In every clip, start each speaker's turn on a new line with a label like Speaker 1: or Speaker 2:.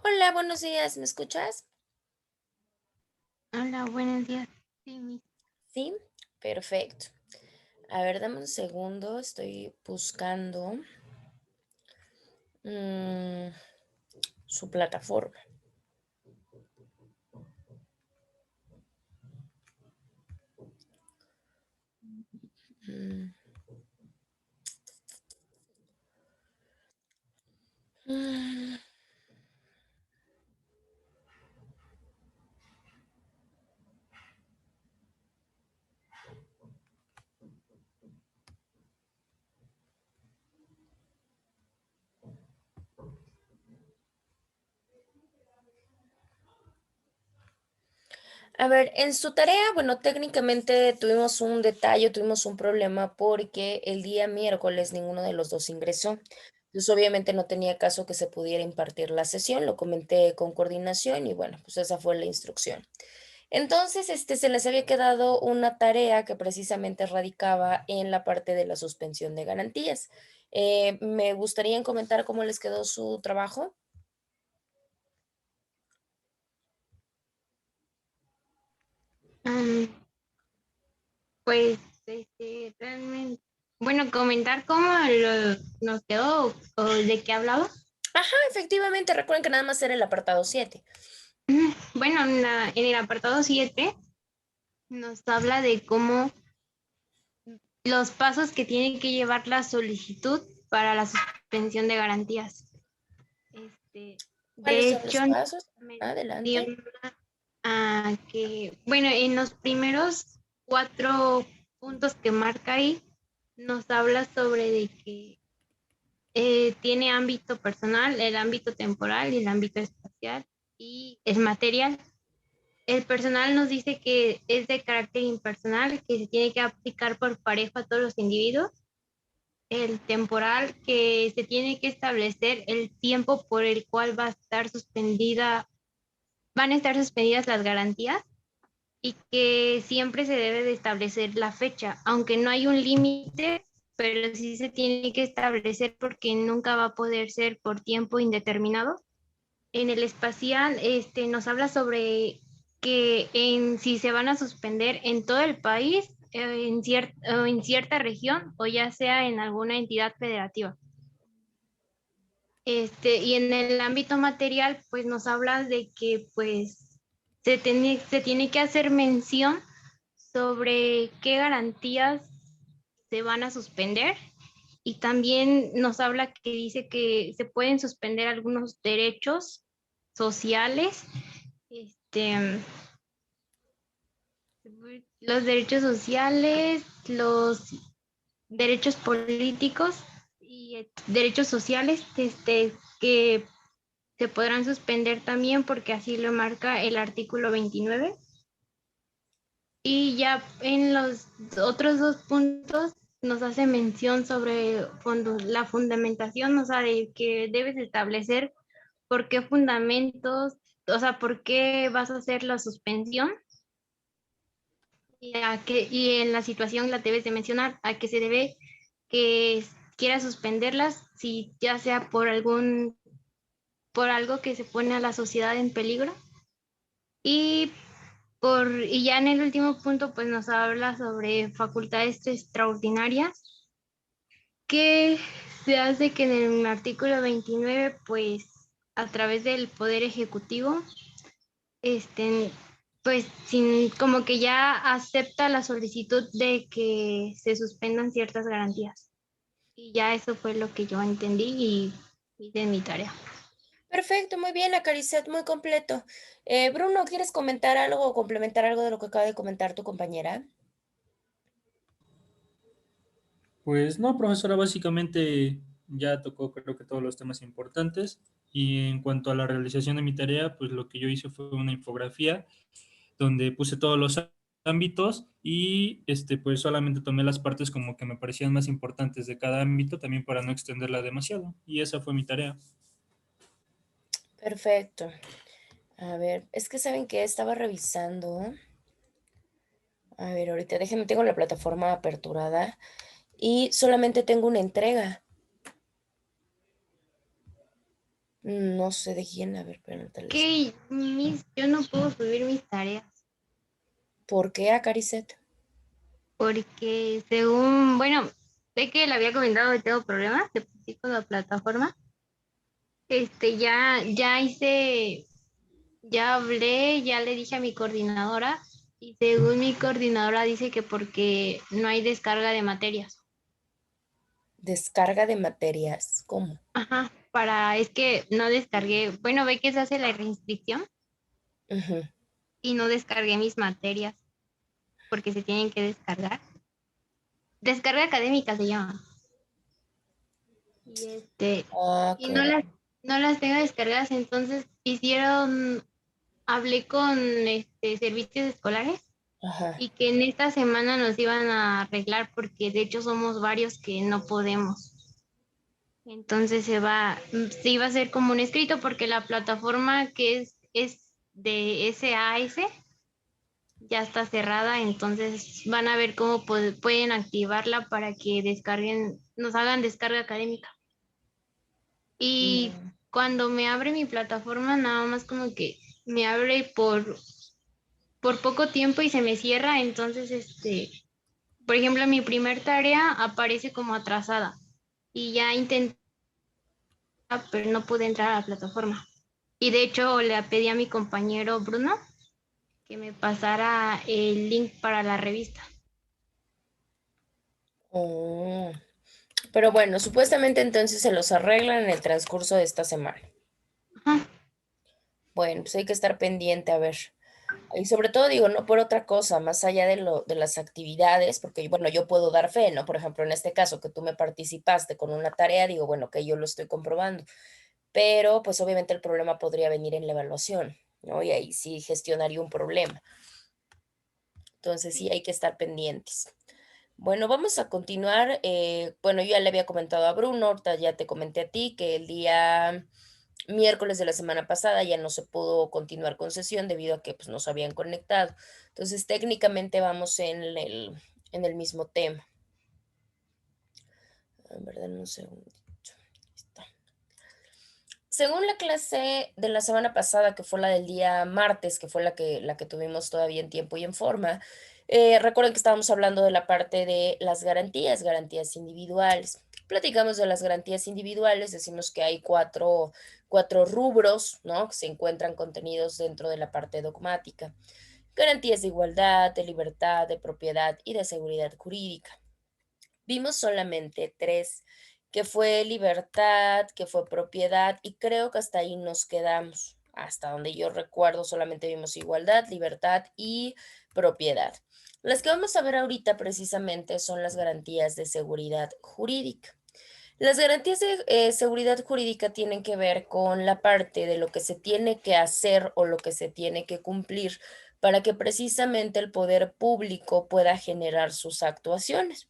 Speaker 1: Hola, buenos días, ¿me escuchas?
Speaker 2: Hola, buenos días. Sí,
Speaker 1: Sí, perfecto. A ver, dame un segundo, estoy buscando mm, su plataforma. Mm, mm. A ver, en su tarea, bueno, técnicamente tuvimos un detalle, tuvimos un problema porque el día miércoles ninguno de los dos ingresó. Entonces, obviamente no tenía caso que se pudiera impartir la sesión, lo comenté con coordinación y bueno, pues esa fue la instrucción. Entonces, se les había quedado una tarea que precisamente radicaba en la parte de la suspensión de garantías. ¿Me gustaría comentar cómo les quedó su trabajo?
Speaker 2: am, pues, realmente, bueno, comentar cómo nos quedó o de qué hablaba.
Speaker 1: Ajá, efectivamente, recuerden que nada más era el apartado 7.
Speaker 2: Bueno, en el apartado 7 nos habla de cómo los pasos que tiene que llevar la solicitud para la suspensión de garantías. Este,
Speaker 1: ¿Cuáles
Speaker 2: de
Speaker 1: son
Speaker 2: hecho,
Speaker 1: los pasos? Adelante.
Speaker 2: menciona que, bueno, en los primeros 4 puntos que marca ahí, nos habla sobre de que tiene ámbito personal, el ámbito temporal y el ámbito espacial y es material. El personal nos dice que es de carácter impersonal, que se tiene que aplicar por parejo a todos los individuos. El temporal, que se tiene que establecer el tiempo por el cual van a estar suspendidas las garantías y que siempre se debe de establecer la fecha, aunque no hay un límite, pero sí se tiene que establecer porque nunca va a poder ser por tiempo indeterminado. En el espacial, nos habla sobre que si se van a suspender en todo el país, en cierta región o ya sea en alguna entidad federativa. Y en el ámbito material, pues nos habla de que pues se tiene que hacer mención sobre qué garantías se van a suspender y también nos habla que dice que se pueden suspender algunos derechos sociales, este, los derechos sociales, los derechos políticos y derechos sociales, que se podrán suspender también porque así lo marca el artículo 29. Y ya en los otros 2 puntos nos hace mención sobre la fundamentación, o sea, de que debes establecer por qué fundamentos, o sea, por qué vas a hacer la suspensión y en la situación la debes de mencionar a qué se debe que quieras suspenderlas, si ya sea por algo que se pone a la sociedad en peligro. Y y ya en el último punto, pues nos habla sobre facultades extraordinarias, que se hace que en el artículo 29 pues a través del Poder Ejecutivo, este, pues sin, como que ya acepta la solicitud de que se suspendan ciertas garantías. Y ya eso fue lo que yo entendí y hice mi tarea.
Speaker 1: Perfecto, muy bien, Acariciat, muy completo. Bruno, ¿quieres comentar algo o complementar algo de lo que acaba de comentar tu compañera?
Speaker 3: Pues no, profesora, básicamente ya tocó creo que todos los temas importantes y en cuanto a la realización de mi tarea, pues lo que yo hice fue una infografía donde puse todos los ámbitos y pues solamente tomé las partes como que me parecían más importantes de cada ámbito también para no extenderla demasiado y esa fue mi tarea.
Speaker 1: Perfecto. A ver, es que saben que estaba revisando. A ver, ahorita déjenme, tengo la plataforma aperturada y solamente tengo una entrega. No sé de quién, a ver, pregúntales.
Speaker 2: Que yo no puedo subir mis tareas
Speaker 1: ¿Por qué a Caricet?
Speaker 2: porque según, bueno, sé que le había comentado que tengo problemas de por sí con la plataforma. Ya hice, ya hablé, ya le dije a mi coordinadora y según mi coordinadora dice que porque no hay descarga de materias.
Speaker 1: Descarga de materias. ¿Cómo?
Speaker 2: Ajá, es que no descargué, bueno, ve que se hace la reinscripción
Speaker 1: Ujú.
Speaker 2: y no descargué mis materias porque se tienen que descargar. Descarga académica se llama. Y
Speaker 1: Ah,
Speaker 2: y
Speaker 1: claro.
Speaker 2: no las tengo descargadas, entonces hablé con servicios escolares
Speaker 1: Ajá.
Speaker 2: y que en esta semana nos iban a arreglar porque de hecho somos varios que no podemos. Entonces se iba a hacer como un escrito porque la plataforma que es de SAS ya está cerrada, entonces van a ver cómo pueden activarla para que descarguen, nos hagan descarga académica. Y
Speaker 1: Mm.
Speaker 2: cuando me abre mi plataforma, nada más como que me abre por poco tiempo y se me cierra, entonces por ejemplo, mi primer tarea aparece como atrasada y ya intenté, pero no pude entrar a la plataforma. Y de hecho le pedí a mi compañero Bruno que me pasara el link para la revista.
Speaker 1: Oh. Pero bueno, supuestamente entonces se los arreglan en el transcurso de esta semana.
Speaker 2: Ajá.
Speaker 1: Bueno, pues hay que estar pendiente a ver. Y sobre todo digo, no por otra cosa, más allá de las actividades, porque bueno, yo puedo dar fe, ¿no? Por ejemplo, en este caso que tú me participaste con una tarea, digo, bueno, que yo lo estoy comprobando, pero pues obviamente el problema podría venir en la evaluación, ¿no? Y ahí sí gestionaría un problema. Entonces sí
Speaker 2: Sí.
Speaker 1: hay que estar pendientes. Bueno, vamos a continuar. Bueno, yo ya le había comentado a Bruno, ahorita ya te comenté a ti que el día miércoles de la semana pasada ya no se pudo continuar con sesión debido a que pues, no se habían conectado. Entonces, técnicamente vamos en el mismo tema. En verdad, un segundito. Ahí está. Según la clase de la semana pasada, que fue la del día martes, que fue la que tuvimos todavía en tiempo y en forma, recuerden que estábamos hablando de la parte de las garantías, garantías individuales. Platicamos de las garantías individuales, decimos que hay cuatro rubros, ¿no? Que se encuentran contenidos dentro de la parte dogmática. Garantías de igualdad, de libertad, de propiedad y de seguridad jurídica. Vimos solamente tres, que fue libertad, que fue propiedad, y creo que hasta ahí nos quedamos. Hasta donde yo recuerdo, solamente vimos igualdad, libertad y propiedad. Las que vamos a ver ahorita precisamente son las garantías de seguridad jurídica. Las garantías de seguridad jurídica tienen que ver con la parte de lo que se tiene que hacer o lo que se tiene que cumplir para que precisamente el poder público pueda generar sus actuaciones.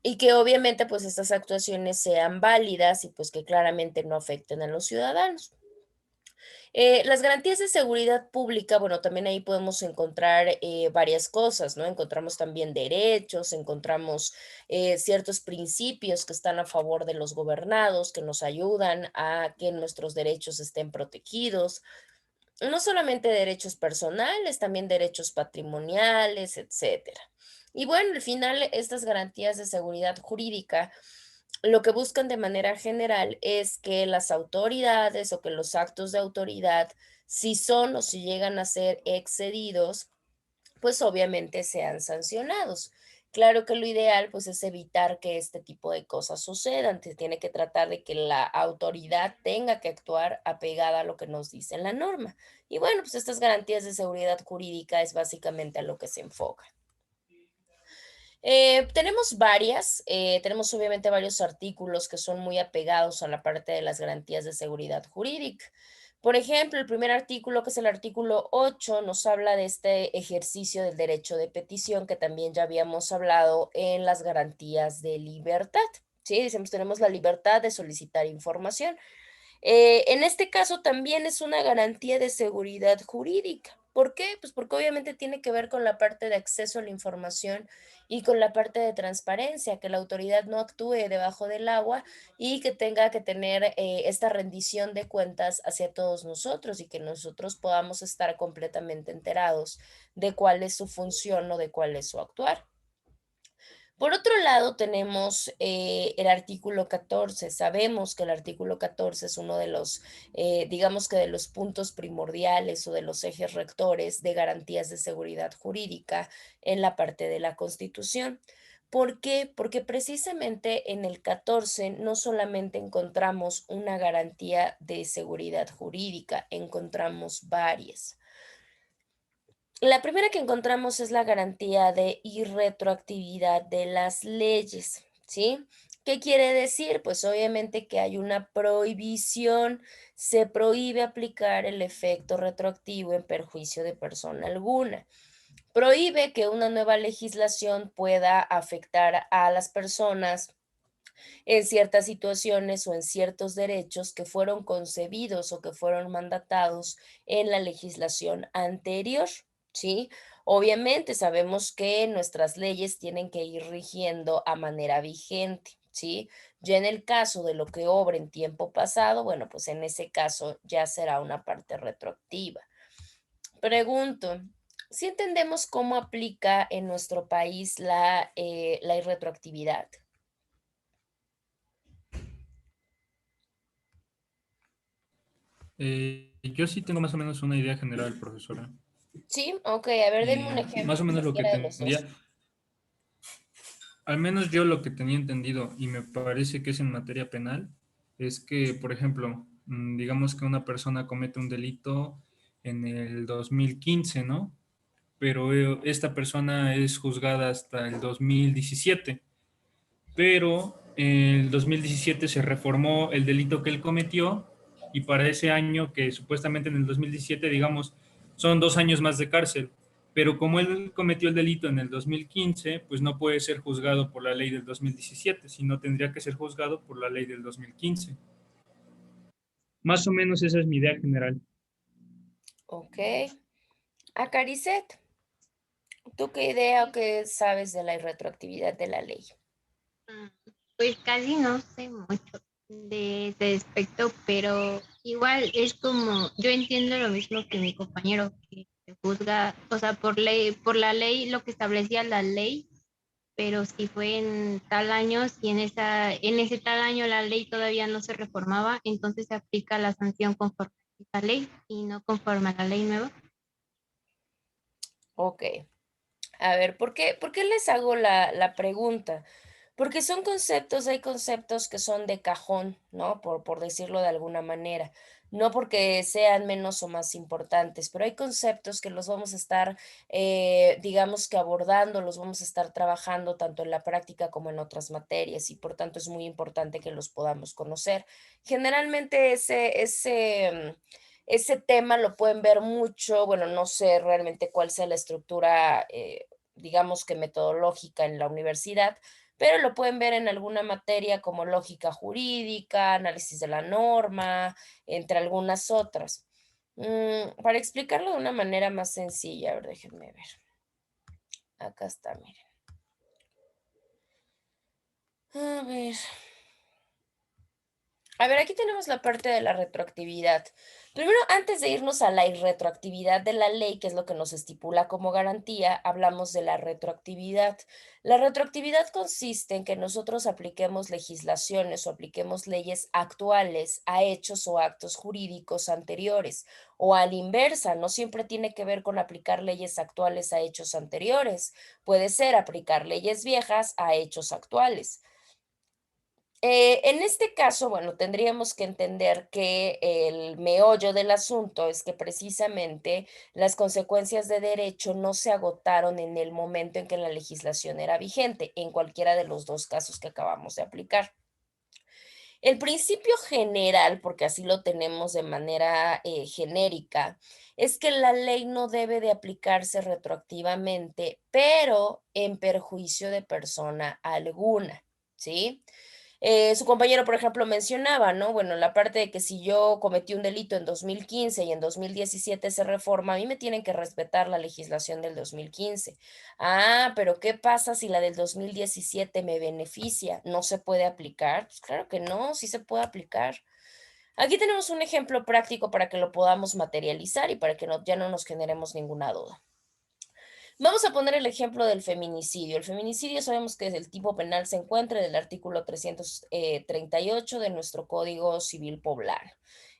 Speaker 1: Y que obviamente, pues, estas actuaciones sean válidas y, pues, que claramente no afecten a los ciudadanos. Las garantías de seguridad pública, bueno, también ahí podemos encontrar, varias cosas, ¿no? Encontramos también derechos, encontramos, ciertos principios que están a favor de los gobernados, que nos ayudan a que nuestros derechos estén protegidos. No solamente derechos personales, también derechos patrimoniales, etcétera. Y bueno, al final, estas garantías de seguridad jurídica lo que buscan de manera general es que las autoridades o que los actos de autoridad, si son o si llegan a ser excedidos, pues obviamente sean sancionados. Claro que lo ideal pues es evitar que este tipo de cosas sucedan. Se tiene que tratar de que la autoridad tenga que actuar apegada a lo que nos dice la norma. Y bueno, pues estas garantías de seguridad jurídica es básicamente a lo que se enfoca. Tenemos varias, tenemos obviamente varios artículos que son muy apegados a la parte de las garantías de seguridad jurídica. Por ejemplo, el primer artículo, que es el artículo 8, nos habla de este ejercicio del derecho de petición que también ya habíamos hablado en las garantías de libertad. Sí, decimos, tenemos la libertad de solicitar información. En este caso también es una garantía de seguridad jurídica. ¿Por qué? Pues porque obviamente tiene que ver con la parte de acceso a la información y con la parte de transparencia, que la autoridad no actúe debajo del agua y que tenga que tener esta rendición de cuentas hacia todos nosotros y que nosotros podamos estar completamente enterados de cuál es su función o de cuál es su actuar. Por otro lado, tenemos el artículo 14. Sabemos que el artículo 14 es uno de los, digamos que de los puntos primordiales o de los ejes rectores de garantías de seguridad jurídica en la parte de la Constitución. ¿Por qué? Porque precisamente en el 14 no solamente encontramos una garantía de seguridad jurídica, encontramos varias. La primera que encontramos es la garantía de irretroactividad de las leyes, ¿sí? ¿Qué quiere decir? Pues obviamente que hay una prohibición, se prohíbe aplicar el efecto retroactivo en perjuicio de persona alguna. Prohíbe que una nueva legislación pueda afectar a las personas en ciertas situaciones o en ciertos derechos que fueron concebidos o que fueron mandatados en la legislación anterior, ¿sí? Obviamente sabemos que nuestras leyes tienen que ir rigiendo a manera vigente, ¿sí? Ya en el caso de lo que obra en tiempo pasado, bueno, pues en ese caso ya será una parte retroactiva. Pregunto, ¿si entendemos cómo aplica en nuestro país la irretroactividad?
Speaker 3: Yo sí tengo más o menos una idea general, profesora.
Speaker 1: Sí, okey, a ver, denme un
Speaker 3: Más
Speaker 1: ejemplo,
Speaker 3: o menos lo que
Speaker 1: cualquiera de los
Speaker 3: tendría,
Speaker 1: 2.
Speaker 3: al menos yo lo que tenía entendido, y me parece que es en materia penal, es que, por ejemplo, digamos que una persona comete un delito en el 2015, ¿no? Pero esta persona es juzgada hasta el 2017, pero en el 2017 se reformó el delito que él cometió y para ese año, que supuestamente en el 2017, digamos, son 2 años más de cárcel, pero como él cometió el delito en el 2015, pues no puede ser juzgado por la ley del 2017, sino tendría que ser juzgado por la ley del 2015. Más o menos esa es mi idea general.
Speaker 1: Okey. Acaricet, ¿tú qué idea o qué sabes de la irretroactividad de la ley?
Speaker 2: Mm, Pues casi no sé mucho de ese aspecto, pero igual es como, yo entiendo lo mismo que mi compañero, que se juzga, o sea, por la ley, lo que establecía la ley, pero si fue en tal año, si en ese tal año la ley todavía no se reformaba, entonces se aplica la sanción conforme a esa ley y no conforme a la ley nueva.
Speaker 1: Okey. A ver, ¿por qué les hago la pregunta? Porque son conceptos hay conceptos que son de cajón, ¿no? Por decirlo de alguna manera. No porque sean menos o más importantes, pero hay conceptos que los vamos a estar, digamos que abordando, los vamos a estar trabajando tanto en la práctica como en otras materias, y por tanto es muy importante que los podamos conocer. Generalmente ese tema lo pueden ver mucho, bueno, no sé realmente cuál sea la estructura, digamos que metodológica en la universidad, pero lo pueden ver en alguna materia como lógica jurídica, análisis de la norma, entre algunas otras. Para explicarlo de una manera más sencilla, a ver, déjenme ver. Acá está, miren. A ver. A ver, aquí tenemos la parte de la retroactividad. Primero, antes de irnos a la irretroactividad de la ley, que es lo que nos estipula como garantía, hablamos de la retroactividad. La retroactividad consiste en que nosotros apliquemos legislaciones o apliquemos leyes actuales a hechos o actos jurídicos anteriores, o a la inversa, no siempre tiene que ver con aplicar leyes actuales a hechos anteriores, puede ser aplicar leyes viejas a hechos actuales. En este caso, bueno, tendríamos que entender que el meollo del asunto es que precisamente las consecuencias de derecho no se agotaron en el momento en que la legislación era vigente, en cualquiera de los dos casos que acabamos de aplicar. El principio general, porque así lo tenemos de manera genérica, es que la ley no debe de aplicarse retroactivamente, pero en perjuicio de persona alguna, ¿sí? Su compañero, por ejemplo, mencionaba, ¿no? Bueno, la parte de que si yo cometí un delito en 2015 y en 2017 se reforma, a mí me tienen que respetar la legislación del 2015. Ah, pero ¿qué pasa si la del 2017 me beneficia? ¿No se puede aplicar? Pues claro que no, sí se puede aplicar. Aquí tenemos un ejemplo práctico para que lo podamos materializar y para que ya no nos generemos ninguna duda. Vamos a poner el ejemplo del feminicidio. El feminicidio sabemos que el tipo penal se encuentra en el artículo 338 de nuestro Código Civil Poblano.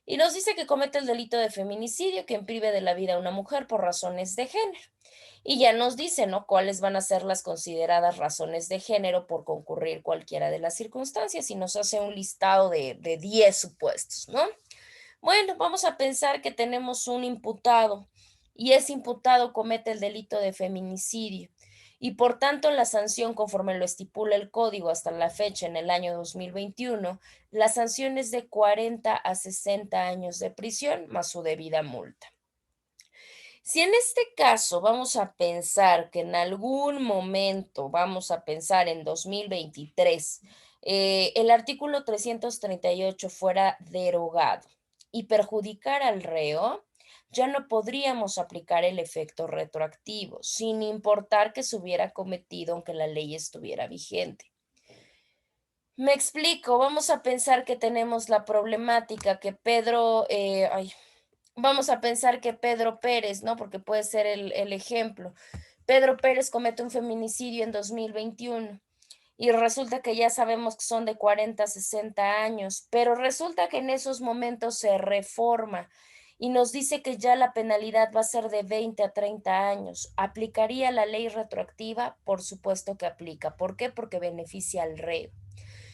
Speaker 1: Y nos dice que comete el delito de feminicidio quien prive de la vida a una mujer por razones de género. Y ya nos dice, ¿no? Cuáles van a ser las consideradas razones de género por concurrir cualquiera de las circunstancias y nos hace un listado de 10 supuestos, ¿no? Bueno, vamos a pensar que tenemos un imputado y ese imputado comete el delito de feminicidio y por tanto la sanción conforme lo estipula el código hasta la fecha en el año 2021, la sanción es de 40 a 60 años de prisión más su debida multa. Si en este caso vamos a pensar que en algún momento, vamos a pensar en 2023, el artículo 338 fuera derogado y perjudicar al reo, ya no podríamos aplicar el efecto retroactivo, sin importar que se hubiera cometido aunque la ley estuviera vigente. Me explico, vamos a pensar que tenemos la problemática que vamos a pensar que Pedro Pérez, ¿no? Porque puede ser el ejemplo. Pedro Pérez comete un feminicidio en 2021 y resulta que ya sabemos que son de 40 a 60 años, pero resulta que en esos momentos se reforma y nos dice que ya la penalidad va a ser de 20 a 30 años. ¿Aplicaría la ley retroactiva? Por supuesto que aplica. ¿Por qué? Porque beneficia al reo.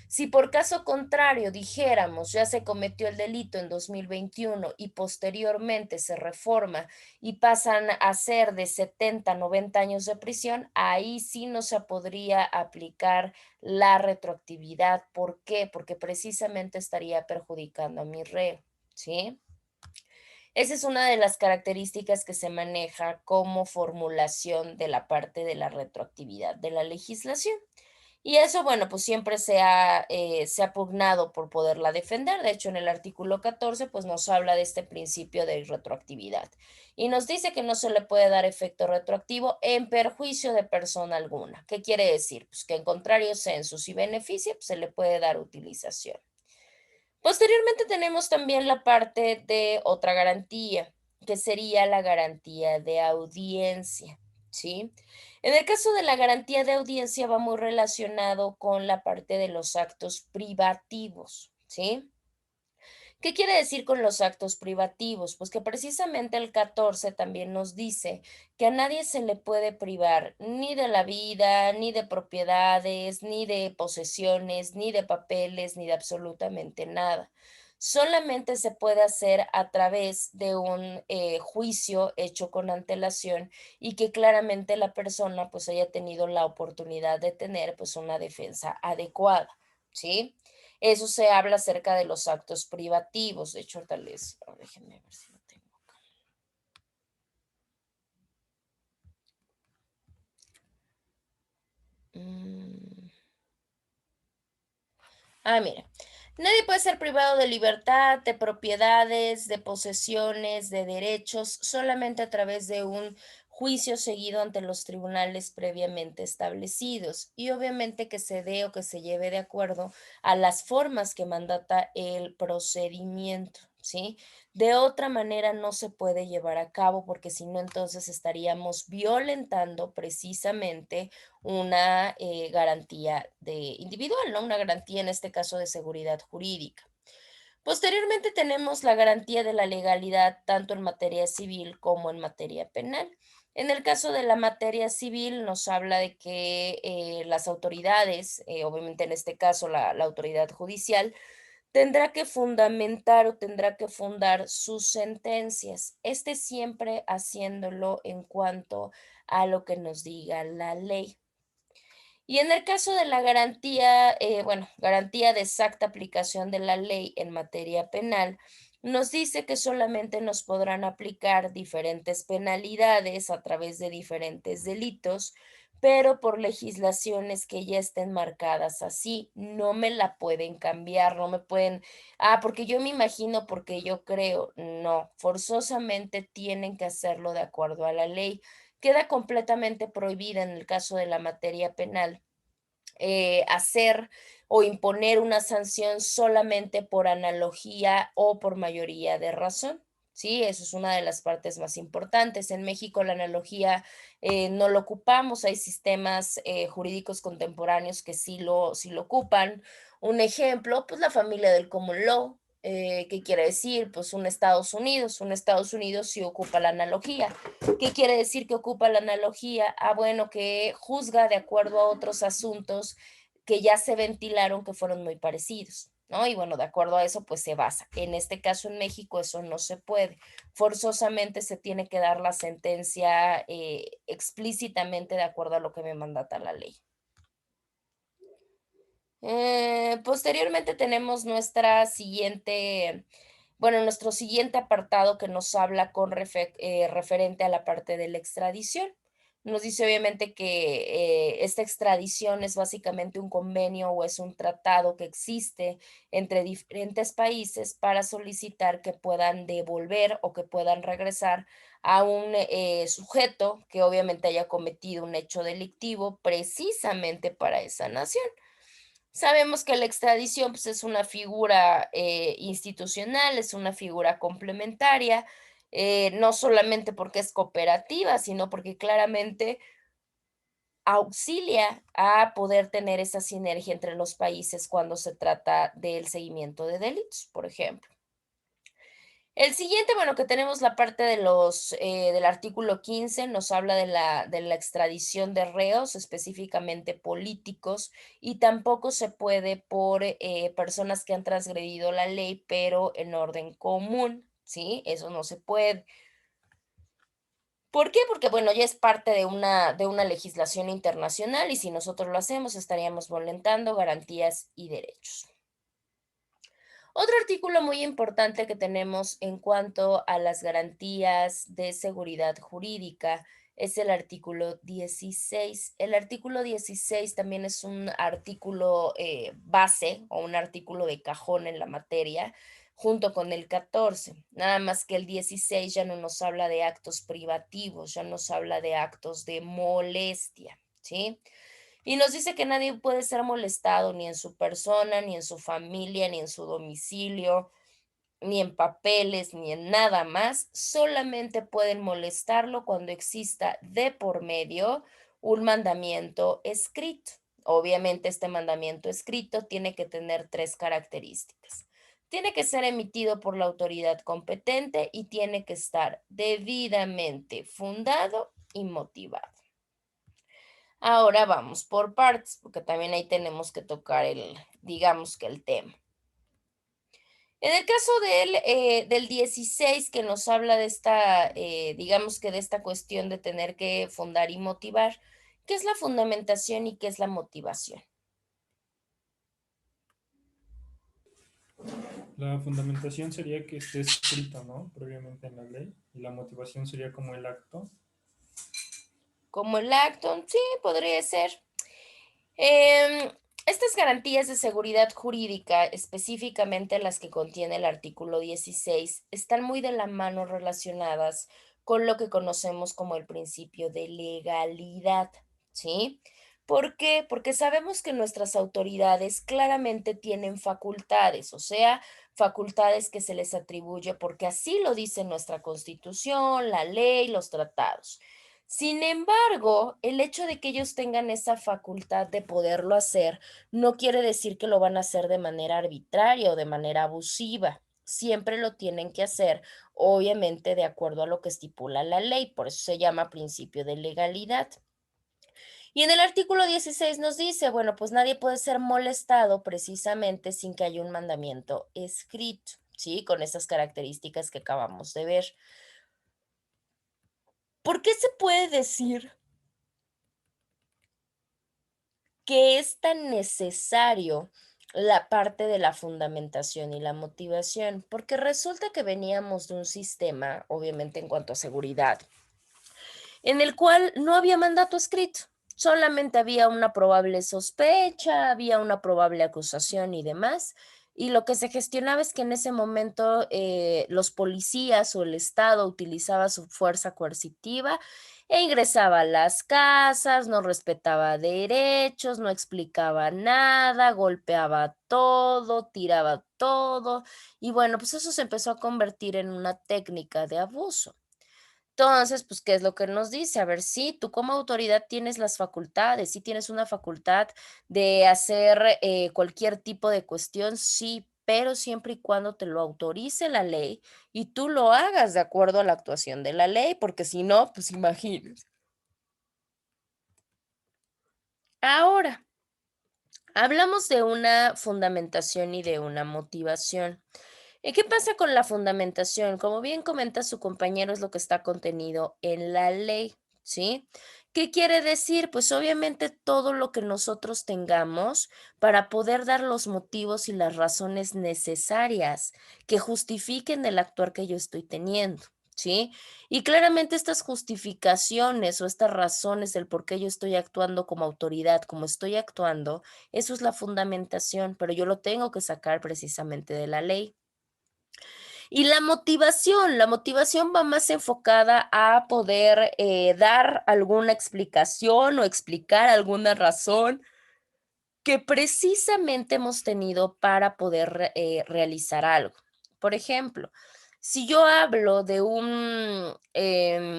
Speaker 1: Si por caso contrario dijéramos ya se cometió el delito en 2021 y posteriormente se reforma y pasan a ser de 70 a 90 años de prisión, ahí sí no se podría aplicar la retroactividad. ¿Por qué? Porque precisamente estaría perjudicando a mi reo, ¿sí? Esa es una de las características que se maneja como formulación de la parte de la retroactividad de la legislación. Y eso, bueno, pues siempre se ha pugnado por poderla defender. De hecho, en el artículo 14, pues nos habla de este principio de retroactividad. Y nos dice que no se le puede dar efecto retroactivo en perjuicio de persona alguna. ¿Qué quiere decir? Pues que en contrario census y beneficio, pues se le puede dar utilización. Posteriormente tenemos también la parte de otra garantía, que sería la garantía de audiencia, ¿sí? En el caso de la garantía de audiencia va muy relacionado con la parte de los actos privativos, ¿sí? ¿Qué quiere decir con los actos privativos? Pues que precisamente el 14 también nos dice que a nadie se le puede privar ni de la vida, ni de propiedades, ni de posesiones, ni de papeles, ni de absolutamente nada. Solamente se puede hacer a través de un juicio hecho con antelación y que claramente la persona pues haya tenido la oportunidad de tener pues una defensa adecuada, ¿sí? Eso se habla acerca de los actos privativos. De hecho, ahorita déjenme ver si lo tengo acá. Mm. Mira, nadie puede ser privado de libertad, de propiedades, de posesiones, de derechos, solamente a través de un juicio seguido ante los tribunales previamente establecidos y obviamente que se dé o que se lleve de acuerdo a las formas que mandata el procedimiento, ¿sí? De otra manera no se puede llevar a cabo porque si no entonces estaríamos violentando precisamente una garantía de individual, ¿no? Una garantía en este caso de seguridad jurídica. Posteriormente tenemos la garantía de la legalidad tanto en materia civil como en materia penal. En el caso de la materia civil nos habla de que las autoridades, obviamente en este caso la autoridad judicial, tendrá que fundamentar o tendrá que fundar sus sentencias, siempre haciéndolo en cuanto a lo que nos diga la ley. Y en el caso de la garantía, bueno, garantía de exacta aplicación de la ley en materia penal, nos dice que solamente nos podrán aplicar diferentes penalidades a través de diferentes delitos, pero por legislaciones que ya estén marcadas así, no me la pueden cambiar, no me pueden, porque yo me imagino, porque yo creo, no, forzosamente tienen que hacerlo de acuerdo a la ley. Queda completamente prohibida en el caso de la materia penal hacer o imponer una sanción solamente por analogía o por mayoría de razón. Sí, eso es una de las partes más importantes. En México la analogía no lo ocupamos, hay sistemas jurídicos contemporáneos que sí lo ocupan. Un ejemplo, pues la familia del common law. ¿Qué quiere decir? Pues un Estados Unidos sí ocupa la analogía. ¿Qué quiere decir que ocupa la analogía? Bueno, que juzga de acuerdo a otros asuntos que ya se ventilaron que fueron muy parecidos, ¿no? Y bueno, de acuerdo a eso, pues se basa. En este caso en México eso no se puede. Forzosamente se tiene que dar la sentencia explícitamente de acuerdo a lo que me mandata la ley. Posteriormente tenemos nuestro siguiente apartado que nos habla referente a la parte de la extradición. Nos dice obviamente que esta extradición es básicamente un convenio o es un tratado que existe entre diferentes países para solicitar que puedan devolver o que puedan regresar a un sujeto que obviamente haya cometido un hecho delictivo precisamente para esa nación. Sabemos que la extradición, pues, es una figura, institucional, es una figura complementaria, no solamente porque es cooperativa, sino porque claramente auxilia a poder tener esa sinergia entre los países cuando se trata del seguimiento de delitos, por ejemplo. El siguiente, bueno, que tenemos la parte de del artículo 15, nos habla de la extradición de reos, específicamente políticos, y tampoco se puede por personas que han transgredido la ley, pero en orden común, ¿sí? Eso no se puede. ¿Por qué? Porque, bueno, ya es parte de una legislación internacional y si nosotros lo hacemos estaríamos violentando garantías y derechos. Otro artículo muy importante que tenemos en cuanto a las garantías de seguridad jurídica es el artículo 16. El artículo 16 también es un artículo base o un artículo de cajón en la materia, junto con el 14. Nada más que el 16 ya no nos habla de actos privativos, ya nos habla de actos de molestia, ¿sí? Y nos dice que nadie puede ser molestado ni en su persona, ni en su familia, ni en su domicilio, ni en papeles, ni en nada más. Solamente pueden molestarlo cuando exista de por medio un mandamiento escrito. Obviamente este mandamiento escrito tiene que tener tres características. Tiene que ser emitido por la autoridad competente y tiene que estar debidamente fundado y motivado. Ahora vamos por partes, porque también ahí tenemos que tocar digamos que el tema. En el caso del 16 que nos habla de esta, digamos que de esta cuestión de tener que fundar y motivar, ¿qué es la fundamentación y qué es la motivación?
Speaker 3: La fundamentación sería que esté escrito, ¿no? Previamente en la ley. Y la motivación sería como el acto.
Speaker 1: Como el acto, sí, podría ser. Em, Estas garantías de seguridad jurídica, específicamente las que contiene el artículo 16, están muy de la mano relacionadas con lo que conocemos como el principio de legalidad, ¿sí? ¿Por qué? Porque sabemos que nuestras autoridades claramente tienen facultades, o sea, facultades que se les atribuye porque así lo dice nuestra Constitución, la ley, los tratados. Sin embargo, el hecho de que ellos tengan esa facultad de poderlo hacer no quiere decir que lo van a hacer de manera arbitraria o de manera abusiva. Siempre lo tienen que hacer, obviamente, de acuerdo a lo que estipula la ley. Por eso se llama principio de legalidad. Y en el artículo 16 nos dice, bueno, pues nadie puede ser molestado precisamente sin que haya un mandamiento escrito, ¿sí? Con esas características que acabamos de ver. ¿Por qué se puede decir que es tan necesario la parte de la fundamentación y la motivación? Porque resulta que veníamos de un sistema, obviamente en cuanto a seguridad, en el cual no había mandato escrito. Solamente había una probable sospecha, había una probable acusación y demás. Y lo que se gestionaba es que en ese momento los policías o el Estado utilizaba su fuerza coercitiva e ingresaba a las casas, no respetaba derechos, no explicaba nada, golpeaba todo, tiraba todo. Y bueno, pues eso se empezó a convertir en una técnica de abuso. Entonces, pues, ¿qué es lo que nos dice? A ver, sí, tú como autoridad tienes las facultades, sí tienes una facultad de hacer cualquier tipo de cuestión, sí, pero siempre y cuando te lo autorice la ley y tú lo hagas de acuerdo a la actuación de la ley, porque si no, pues imagínense. Ahora, hablamos de una fundamentación y de una motivación. ¿Qué pasa con la fundamentación? Como bien comenta su compañero, es lo que está contenido en la ley, ¿sí? ¿Qué quiere decir? Pues obviamente todo lo que nosotros tengamos para poder dar los motivos y las razones necesarias que justifiquen el actuar que yo estoy teniendo, ¿sí? Y claramente estas justificaciones o estas razones del por qué yo estoy actuando como autoridad, como estoy actuando, eso es la fundamentación, pero yo lo tengo que sacar precisamente de la ley. Y la motivación va más enfocada a poder, dar alguna explicación o explicar alguna razón que precisamente hemos tenido para poder, realizar algo. Por ejemplo, si yo hablo de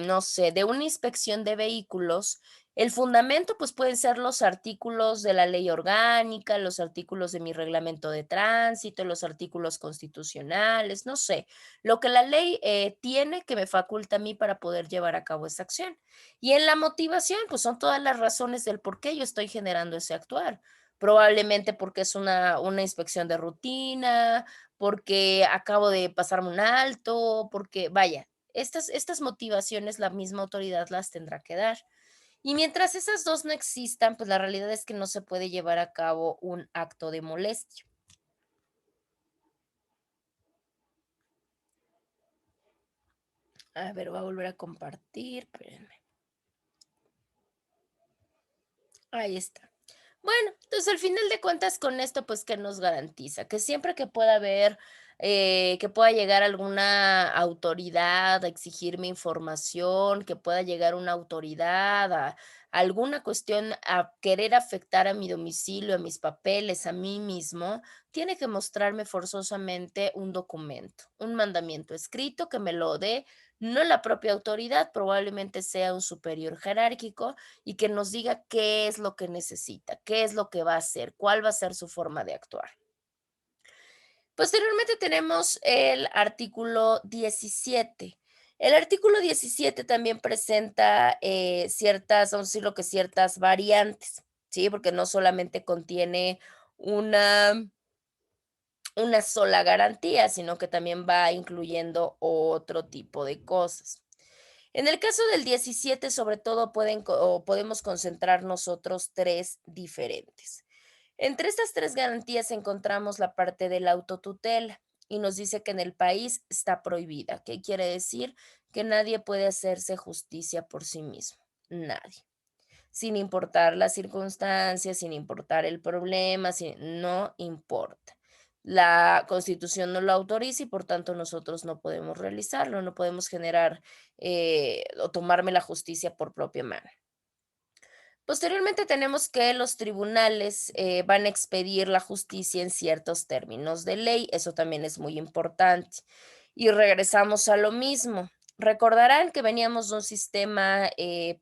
Speaker 1: no sé, de una inspección de vehículos, el fundamento, pues, pueden ser los artículos de la ley orgánica, los artículos de mi reglamento de tránsito, los artículos constitucionales, no sé, lo que la ley, tiene que me faculta a mí para poder llevar a cabo esa acción. Y en la motivación, pues, son todas las razones del por qué yo estoy generando ese actuar. Probablemente porque es una inspección de rutina, porque acabo de pasarme un alto, porque vaya, estas motivaciones la misma autoridad las tendrá que dar. Y mientras esas 2 no existan, pues la realidad es que no se puede llevar a cabo un acto de molestia. A ver, voy a volver a compartir, espérenme. Ahí está. Bueno, entonces al final de cuentas con esto, pues, ¿qué nos garantiza? Que siempre que pueda haber, que pueda llegar alguna autoridad a exigirme información, que pueda llegar una autoridad a alguna cuestión a querer afectar a mi domicilio, a mis papeles, a mí mismo, tiene que mostrarme forzosamente un documento, un mandamiento escrito que me lo dé, no la propia autoridad, probablemente sea un superior jerárquico, y que nos diga qué es lo que necesita, qué es lo que va a hacer, cuál va a ser su forma de actuar. Posteriormente tenemos el artículo 17. El artículo 17 también presenta ciertas, vamos a decirlo que ciertas variantes, ¿sí? Porque no solamente contiene una, una sola garantía, sino que también va incluyendo otro tipo de cosas. En el caso del 17, sobre todo, podemos concentrar nosotros 3 diferentes. Entre estas 3 garantías encontramos la parte de la autotutela, y nos dice que en el país está prohibida. ¿Qué quiere decir? Que nadie puede hacerse justicia por sí mismo, nadie. Sin importar las circunstancias, sin importar el problema, no importa. La Constitución no lo autoriza y por tanto nosotros no podemos realizarlo, no podemos generar o tomarme la justicia por propia mano. Posteriormente tenemos que los tribunales van a expedir la justicia en ciertos términos de ley, eso también es muy importante. Y regresamos a lo mismo. Recordarán que veníamos de un sistema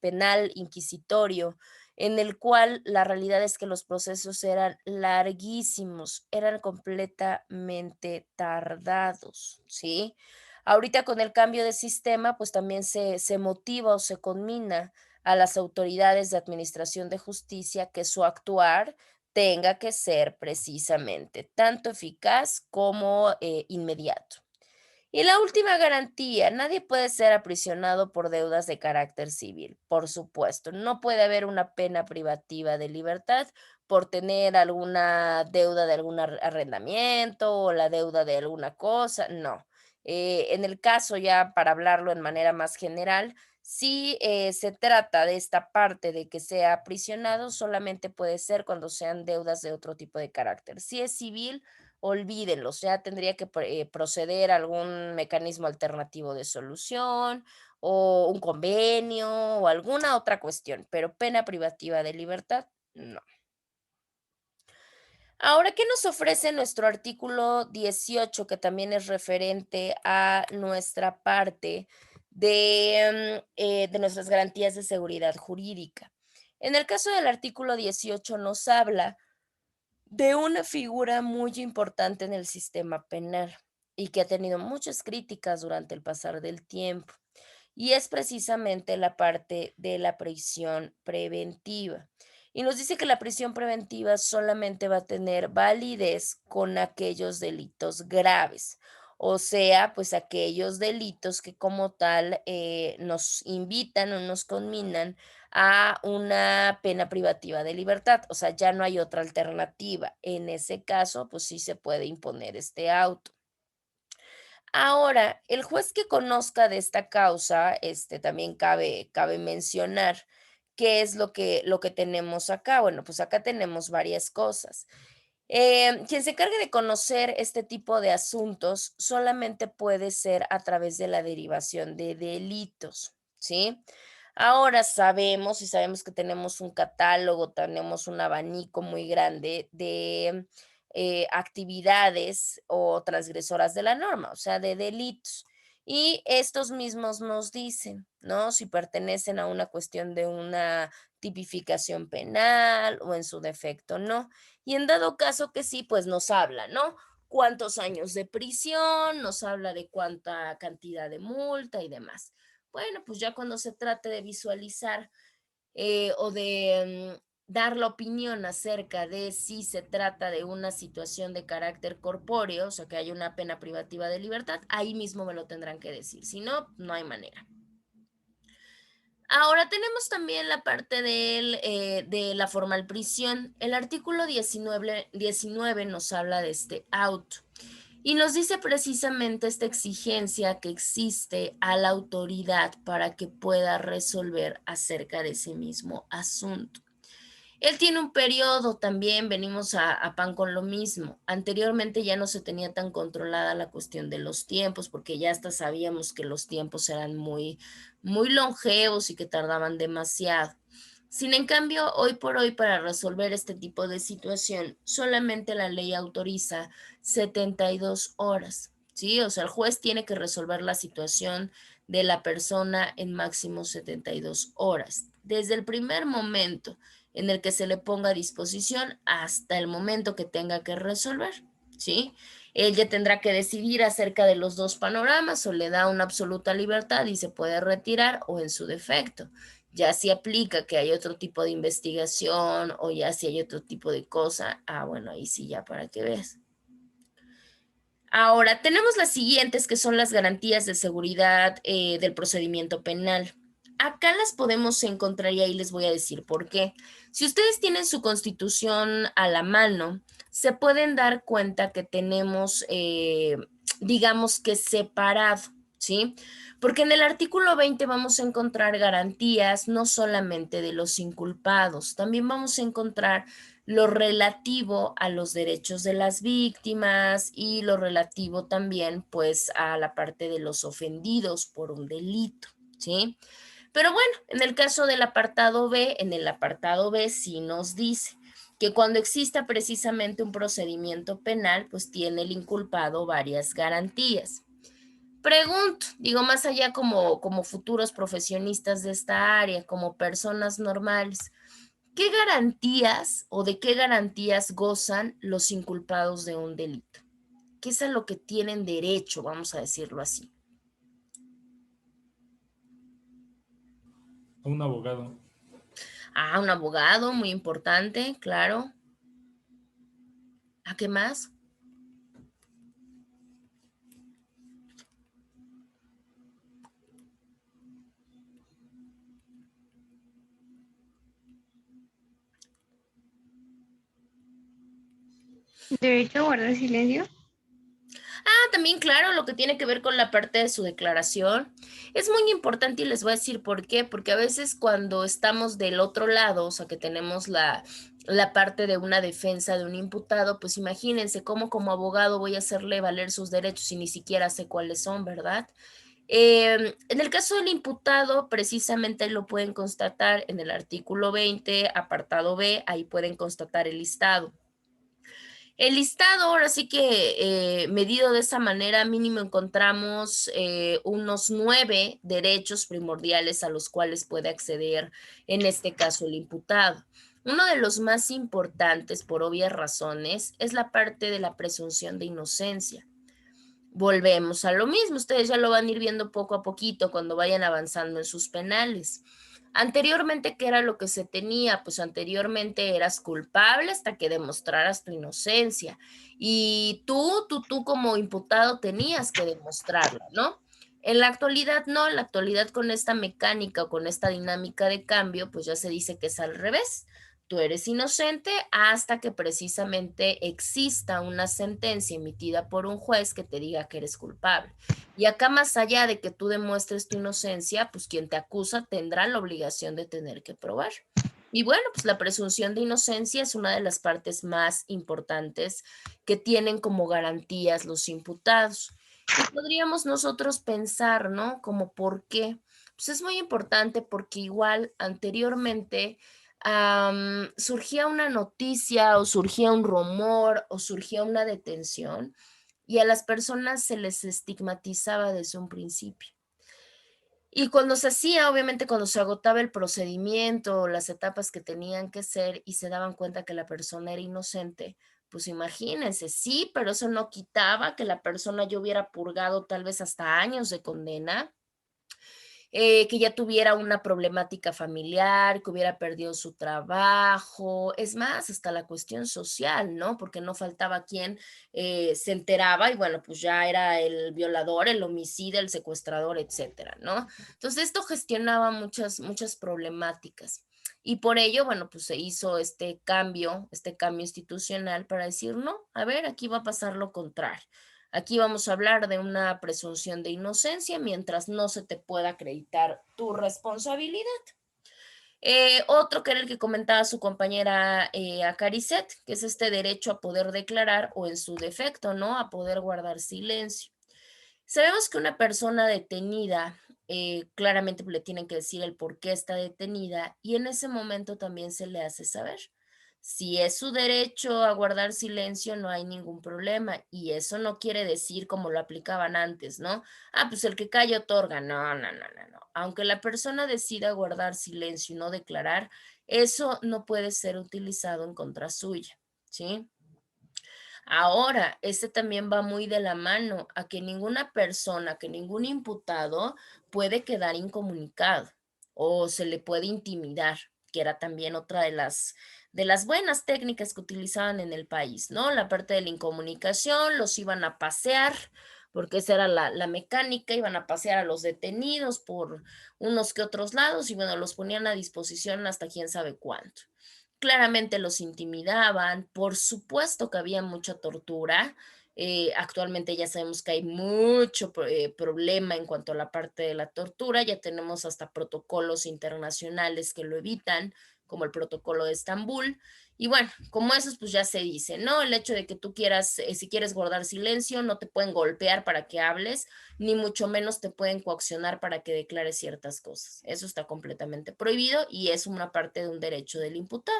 Speaker 1: penal inquisitorio en el cual la realidad es que los procesos eran larguísimos, eran completamente tardados, ¿sí? Ahorita con el cambio de sistema, pues también se motiva o se conmina a las autoridades de administración de justicia que su actuar tenga que ser precisamente tanto eficaz como inmediato. Y la última garantía, nadie puede ser aprisionado por deudas de carácter civil, por supuesto. No puede haber una pena privativa de libertad por tener alguna deuda de algún arrendamiento o la deuda de alguna cosa, no. En el caso ya, para hablarlo en manera más general, Si se trata de esta parte de que sea aprisionado, solamente puede ser cuando sean deudas de otro tipo de carácter. Si es civil, olvídenlo, o sea, tendría que proceder a algún mecanismo alternativo de solución o un convenio o alguna otra cuestión, pero pena privativa de libertad, no. Ahora, ¿qué nos ofrece nuestro artículo 18, que también es referente a nuestra parte de nuestras garantías de seguridad jurídica? En el caso del artículo 18 nos habla de una figura muy importante en el sistema penal y que ha tenido muchas críticas durante el pasar del tiempo, y es precisamente la parte de la prisión preventiva. Y nos dice que la prisión preventiva solamente va a tener validez con aquellos delitos graves, o sea, pues aquellos delitos que como tal nos invitan o nos conminan a una pena privativa de libertad, o sea, ya no hay otra alternativa. En ese caso, pues sí se puede imponer este auto. Ahora, el juez que conozca de esta causa, también cabe mencionar qué es lo que tenemos acá. Bueno, pues acá tenemos varias cosas. Quien se encargue de conocer este tipo de asuntos solamente puede ser a través de la derivación de delitos, ¿sí? Ahora sabemos y sabemos que tenemos un catálogo, tenemos un abanico muy grande de actividades o transgresoras de la norma, o sea, de delitos. Y estos mismos nos dicen, ¿no? Si pertenecen a una cuestión de una tipificación penal o en su defecto no. Y en dado caso que sí, pues nos habla, ¿no? Cuántos años de prisión, nos habla de cuánta cantidad de multa y demás. Bueno, pues ya cuando se trate de visualizar o de dar la opinión acerca de si se trata de una situación de carácter corpóreo, o sea, que hay una pena privativa de libertad, ahí mismo me lo tendrán que decir. Si no, no hay manera. Ahora tenemos también la parte de la formal prisión. El artículo 19 nos habla de este auto y nos dice precisamente esta exigencia que existe a la autoridad para que pueda resolver acerca de ese mismo asunto. Él tiene un periodo también, venimos a pan con lo mismo. Anteriormente ya no se tenía tan controlada la cuestión de los tiempos, porque ya hasta sabíamos que los tiempos eran muy longevos y que tardaban demasiado. Sin en cambio, hoy por hoy, para resolver este tipo de situación, solamente la ley autoriza 72 horas, ¿sí? O sea, el juez tiene que resolver la situación de la persona en máximo 72 horas. Desde el primer momento en el que se le ponga a disposición hasta el momento que tenga que resolver, ¿sí? Él ya tendrá que decidir acerca de los dos panoramas o le da una absoluta libertad y se puede retirar o en su defecto. Ya si aplica que hay otro tipo de investigación o ya si hay otro tipo de cosa, bueno, ahí sí ya para que veas. Ahora, tenemos las siguientes que son las garantías de seguridad del procedimiento penal. Acá las podemos encontrar y ahí les voy a decir por qué. Si ustedes tienen su constitución a la mano, se pueden dar cuenta que tenemos, digamos que separado, ¿sí? Porque en el artículo 20 vamos a encontrar garantías no solamente de los inculpados, también vamos a encontrar lo relativo a los derechos de las víctimas y lo relativo también pues a la parte de los ofendidos por un delito, ¿sí? Pero bueno, en el caso del apartado B, en el apartado B sí nos dice que cuando exista precisamente un procedimiento penal, pues tiene el inculpado varias garantías. Pregunto, digo, más allá como futuros profesionistas de esta área, como personas normales, ¿qué garantías o de qué garantías gozan los inculpados de un delito? ¿Qué es a lo que tienen derecho, vamos a decirlo así?
Speaker 3: A un abogado.
Speaker 1: Un abogado, muy importante, claro. ¿A qué más?
Speaker 2: Derecho a guardar silencio.
Speaker 1: también, claro, lo que tiene que ver con la parte de su declaración es muy importante y les voy a decir por qué, porque a veces cuando estamos del otro lado, o sea, que tenemos la parte de una defensa de un imputado, pues imagínense cómo como abogado voy a hacerle valer sus derechos y ni siquiera sé cuáles son, ¿verdad? En el caso del imputado, precisamente lo pueden constatar en el artículo 20, apartado B, ahí pueden constatar el listado. El listado, ahora sí que medido de esa manera, mínimo encontramos unos 9 derechos primordiales a los cuales puede acceder, en este caso, el imputado. Uno de los más importantes, por obvias razones, es la parte de la presunción de inocencia. Volvemos a lo mismo, ustedes ya lo van a ir viendo poco a poquito cuando vayan avanzando en sus penales. Anteriormente, ¿qué era lo que se tenía? Pues anteriormente eras culpable hasta que demostraras tu inocencia. Y tú como imputado tenías que demostrarlo, ¿no? En la actualidad no, en la actualidad con esta mecánica o con esta dinámica de cambio, pues ya se dice que es al revés. Tú eres inocente hasta que precisamente exista una sentencia emitida por un juez que te diga que eres culpable. Y acá, más allá de que tú demuestres tu inocencia, pues quien te acusa tendrá la obligación de tener que probar. Y bueno, pues la presunción de inocencia es una de las partes más importantes que tienen como garantías los imputados. Y podríamos nosotros pensar, ¿no? Como por qué. Pues es muy importante porque igual anteriormente surgía una noticia o surgía un rumor o surgía una detención y a las personas se les estigmatizaba desde un principio. Y cuando se hacía, obviamente cuando se agotaba el procedimiento, las etapas que tenían que ser y se daban cuenta que la persona era inocente, pues imagínense, sí, pero eso no quitaba que la persona ya hubiera purgado tal vez hasta años de condena, que ya tuviera una problemática familiar, que hubiera perdido su trabajo, es más, hasta la cuestión social, ¿no? Porque no faltaba quien se enteraba y bueno, pues ya era el violador, el homicida, el secuestrador, etcétera, ¿no? Entonces esto gestionaba muchas problemáticas. Y por ello, bueno, pues se hizo este cambio institucional para decir, no, a ver, aquí va a pasar lo contrario. Aquí vamos a hablar de una presunción de inocencia mientras no se te pueda acreditar tu responsabilidad. Otro que era el que comentaba su compañera Acaricet, que es este derecho a poder declarar o en su defecto, ¿no? A poder guardar silencio. Sabemos que una persona detenida, claramente le tienen que decir el por qué está detenida y en ese momento también se le hace saber. Si es su derecho a guardar silencio, no hay ningún problema. Y eso no quiere decir como lo aplicaban antes, ¿no? Ah, pues el que calla otorga. No, no, no, no, no. Aunque la persona decida guardar silencio y no declarar, eso no puede ser utilizado en contra suya, ¿sí? Ahora, este también va muy de la mano a que ninguna persona, que ningún imputado puede quedar incomunicado o se le puede intimidar, que era también otra de las buenas técnicas que utilizaban en el país, ¿no? La parte de la incomunicación, los iban a pasear, porque esa era la mecánica, iban a pasear a los detenidos por unos que otros lados y bueno, los ponían a disposición hasta quién sabe cuánto. Claramente los intimidaban, por supuesto que había mucha tortura. Actualmente ya sabemos que hay mucho problema en cuanto a la parte de la tortura, ya tenemos hasta protocolos internacionales que lo evitan, como el protocolo de Estambul. Y bueno, como esos pues ya se dice, ¿no? El hecho de que tú quieras, si quieres guardar silencio, no te pueden golpear para que hables, ni mucho menos te pueden coaccionar para que declares ciertas cosas. Eso está completamente prohibido y es una parte de un derecho del imputado.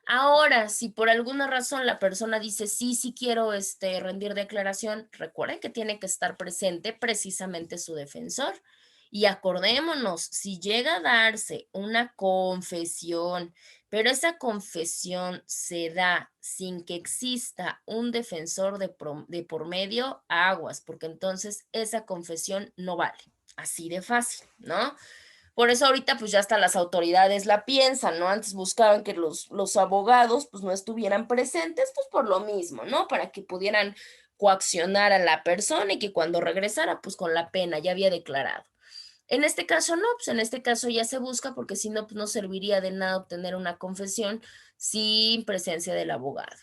Speaker 1: Ahora, si por alguna razón la persona dice, sí, sí quiero rendir declaración, recuerden que tiene que estar presente precisamente su defensor. Y acordémonos, si llega a darse una confesión, pero esa confesión se da sin que exista un defensor de por medio, aguas, porque entonces esa confesión no vale. Así de fácil, ¿no? Por eso ahorita pues ya hasta las autoridades la piensan, ¿no? Antes buscaban que los abogados pues no estuvieran presentes, pues por lo mismo, ¿no? Para que pudieran coaccionar a la persona y que cuando regresara pues con la pena ya había declarado. En este caso no, pues en este caso ya se busca porque si no pues no serviría de nada obtener una confesión sin presencia del abogado.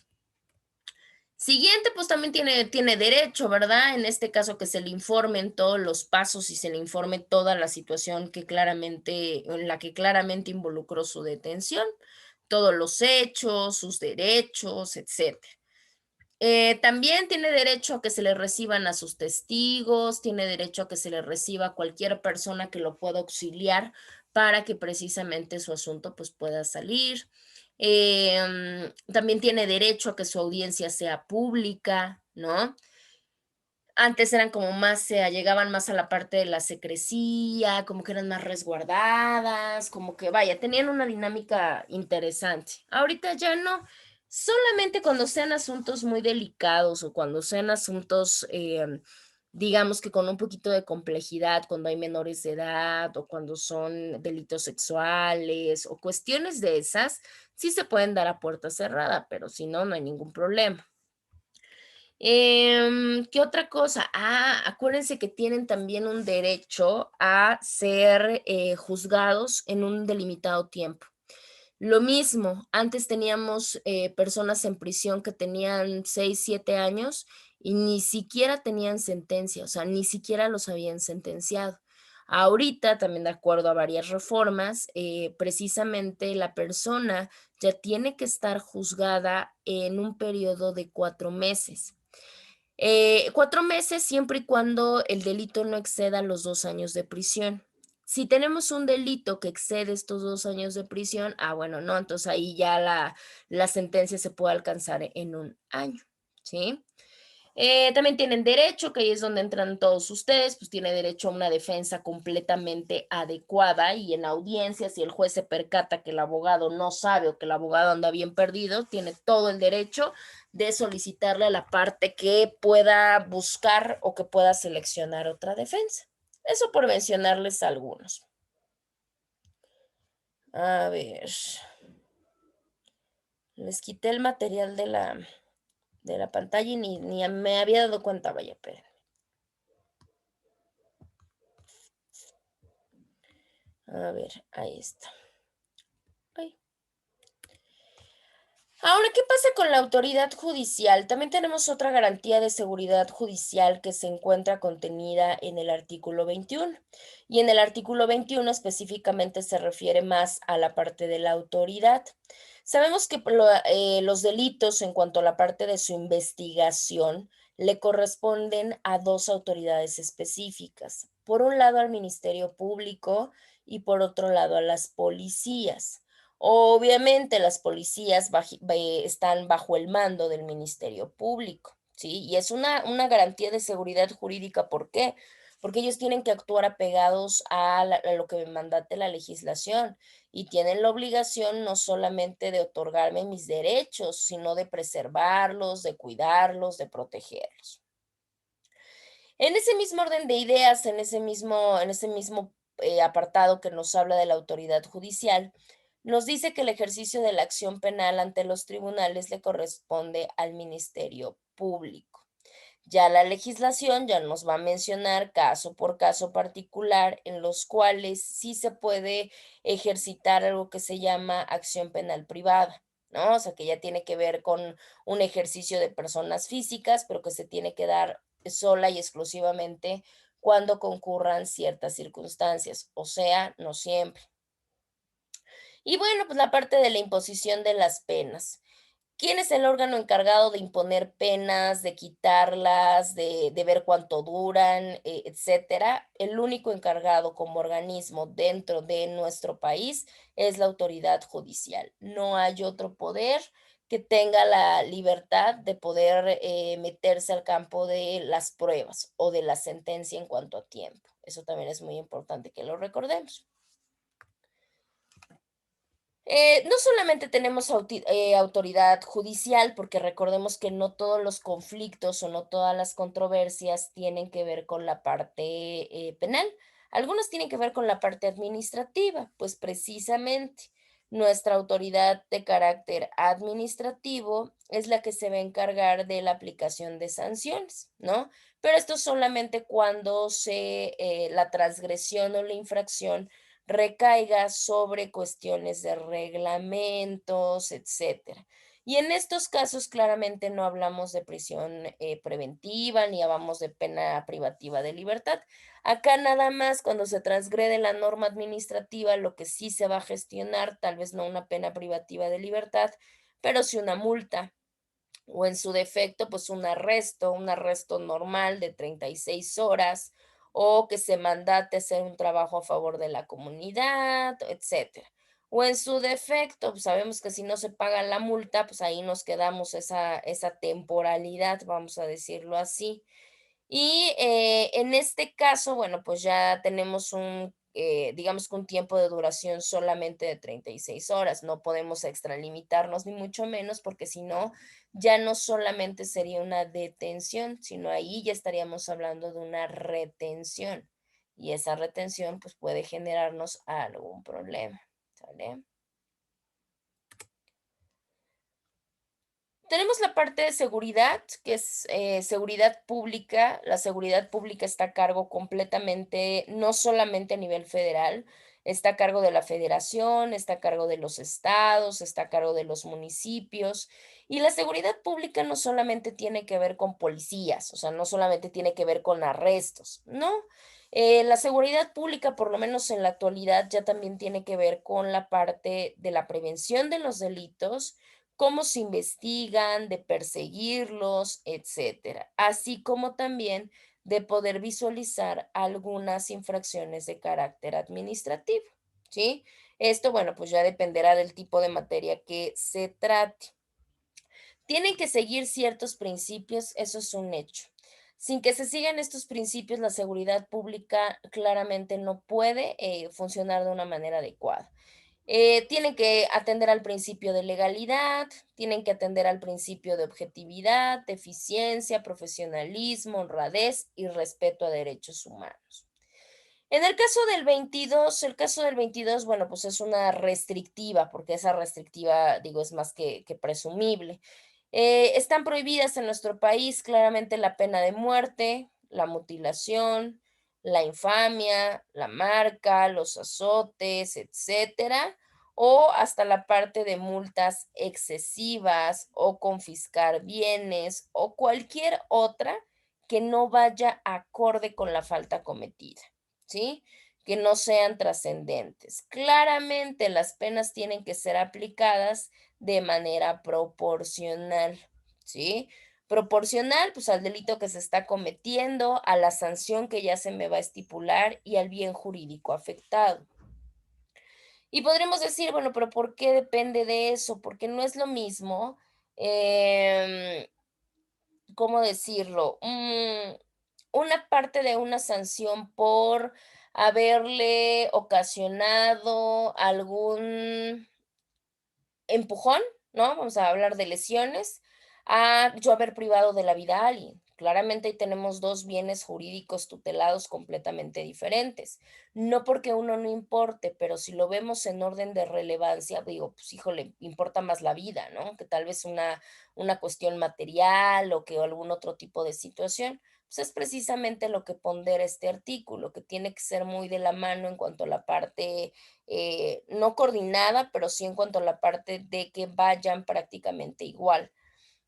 Speaker 1: Siguiente, pues también tiene derecho, ¿verdad? En este caso que se le informen todos los pasos y se le informe toda la situación en la que claramente involucró su detención, todos los hechos, sus derechos, etcétera. También tiene derecho a que se le reciban a sus testigos, tiene derecho a que se le reciba a cualquier persona que lo pueda auxiliar para que precisamente su asunto pues pueda salir. También tiene derecho a que su audiencia sea pública, ¿no? Antes eran como más, se allegaban más a la parte de la secrecía, como que eran más resguardadas, como que vaya, tenían una dinámica interesante. Ahorita ya no, solamente cuando sean asuntos muy delicados o cuando sean asuntos, digamos que con un poquito de complejidad, cuando hay menores de edad o cuando son delitos sexuales o cuestiones de esas, sí se pueden dar a puerta cerrada, pero si no, no hay ningún problema. ¿Qué otra cosa? Acuérdense que tienen también un derecho a ser juzgados en un delimitado tiempo. Lo mismo, antes teníamos personas en prisión que tenían 6, 7 años y ni siquiera tenían sentencia, o sea, ni siquiera los habían sentenciado. Ahorita, también de acuerdo a varias reformas, precisamente la persona ya tiene que estar juzgada en un periodo de 4 meses. 4 meses siempre y cuando el delito no exceda los 2 años de prisión. Si tenemos un delito que excede estos 2 años de prisión, bueno, no, entonces ahí ya la sentencia se puede alcanzar en un año, ¿sí? También tienen derecho, que ahí es donde entran todos ustedes, pues tiene derecho a una defensa completamente adecuada y en audiencia, si el juez se percata que el abogado no sabe o que el abogado anda bien perdido, tiene todo el derecho de solicitarle a la parte que pueda buscar o que pueda seleccionar otra defensa. Eso por mencionarles algunos. A ver, les quité el material de la pantalla y ni me había dado cuenta, vaya, pero. A ver, ahí está. Ay. Ahora, ¿qué pasa con la autoridad judicial? También tenemos otra garantía de seguridad judicial que se encuentra contenida en el artículo 21. Y en el artículo 21 específicamente se refiere más a la parte de la autoridad. Sabemos que los delitos en cuanto a la parte de su investigación le corresponden a dos autoridades específicas. Por un lado al Ministerio Público y por otro lado a las policías. Obviamente las policías están bajo el mando del Ministerio Público, ¿sí? Y es una garantía de seguridad jurídica, ¿por qué? Porque ellos tienen que actuar apegados a lo que me mandate la legislación y tienen la obligación no solamente de otorgarme mis derechos, sino de preservarlos, de cuidarlos, de protegerlos. En ese mismo orden de ideas, en ese mismo apartado que nos habla de la autoridad judicial, nos dice que el ejercicio de la acción penal ante los tribunales le corresponde al Ministerio Público. Ya la legislación ya nos va a mencionar caso por caso particular en los cuales sí se puede ejercitar algo que se llama acción penal privada, ¿no? O sea, que ya tiene que ver con un ejercicio de personas físicas, pero que se tiene que dar sola y exclusivamente cuando concurran ciertas circunstancias, o sea, no siempre. Y bueno, pues la parte de la imposición de las penas. ¿Quién es el órgano encargado de imponer penas, de quitarlas, de ver cuánto duran, etcétera? El único encargado como organismo dentro de nuestro país es la autoridad judicial. No hay otro poder que tenga la libertad de poder meterse al campo de las pruebas o de la sentencia en cuanto a tiempo. Eso también es muy importante que lo recordemos. No solamente tenemos autoridad judicial, porque recordemos que no todos los conflictos o no todas las controversias tienen que ver con la parte penal. Algunos tienen que ver con la parte administrativa, pues precisamente nuestra autoridad de carácter administrativo es la que se va a encargar de la aplicación de sanciones, ¿no? Pero esto solamente cuando la transgresión o la infracción recaiga sobre cuestiones de reglamentos, etcétera. Y en estos casos claramente no hablamos de prisión preventiva ni hablamos de pena privativa de libertad. Acá nada más cuando se transgrede la norma administrativa, lo que sí se va a gestionar, tal vez no una pena privativa de libertad, pero sí una multa o en su defecto, pues un arresto normal de 36 horas o que se mandate hacer un trabajo a favor de la comunidad, etcétera. O en su defecto, pues sabemos que si no se paga la multa, pues ahí nos quedamos esa temporalidad, vamos a decirlo así. Y, en este caso, bueno, pues ya tenemos digamos que un tiempo de duración solamente de 36 horas. No podemos extralimitarnos, ni mucho menos, porque si no, ya no solamente sería una detención, sino ahí ya estaríamos hablando de una retención. Y esa retención, pues, puede generarnos algún problema, ¿sale? Tenemos la parte de seguridad, que es seguridad pública. La seguridad pública está a cargo completamente, no solamente a nivel federal, está a cargo de la federación, está a cargo de los estados, está a cargo de los municipios. Y la seguridad pública no solamente tiene que ver con policías, o sea, no solamente tiene que ver con arrestos, no. La seguridad pública, por lo menos en la actualidad, ya también tiene que ver con la parte de la prevención de los delitos, cómo se investigan, de perseguirlos, etcétera, así como también de poder visualizar algunas infracciones de carácter administrativo, ¿sí? Esto, bueno, pues ya dependerá del tipo de materia que se trate. Tienen que seguir ciertos principios, eso es un hecho. Sin que se sigan estos principios, la seguridad pública claramente no puede funcionar de una manera adecuada. Tienen que atender al principio de legalidad, tienen que atender al principio de objetividad, de eficiencia, profesionalismo, honradez y respeto a derechos humanos. En el caso del 22, bueno, pues es una restrictiva, porque esa restrictiva, digo, es más que presumible. Están prohibidas en nuestro país claramente la pena de muerte, la mutilación, la infamia, la marca, los azotes, etcétera, o hasta la parte de multas excesivas o confiscar bienes o cualquier otra que no vaya acorde con la falta cometida, ¿sí? Que no sean trascendentes. Claramente las penas tienen que ser aplicadas de manera proporcional, ¿sí? Proporcional, pues al delito que se está cometiendo, a la sanción que ya se me va a estipular y al bien jurídico afectado. Y podremos decir, bueno, pero ¿por qué depende de eso? Porque no es lo mismo, em, ¿cómo decirlo? Una parte de una sanción por haberle ocasionado algún empujón, ¿no? Vamos a hablar de lesiones, a yo haber privado de la vida a alguien. Claramente ahí tenemos dos bienes jurídicos tutelados completamente diferentes. No porque uno no importe, pero si lo vemos en orden de relevancia, digo, pues híjole, importa más la vida, ¿no? Que tal vez una cuestión material o que algún otro tipo de situación. Pues es precisamente lo que pondera este artículo, que tiene que ser muy de la mano en cuanto a la parte no coordinada, pero sí en cuanto a la parte de que vayan prácticamente igual.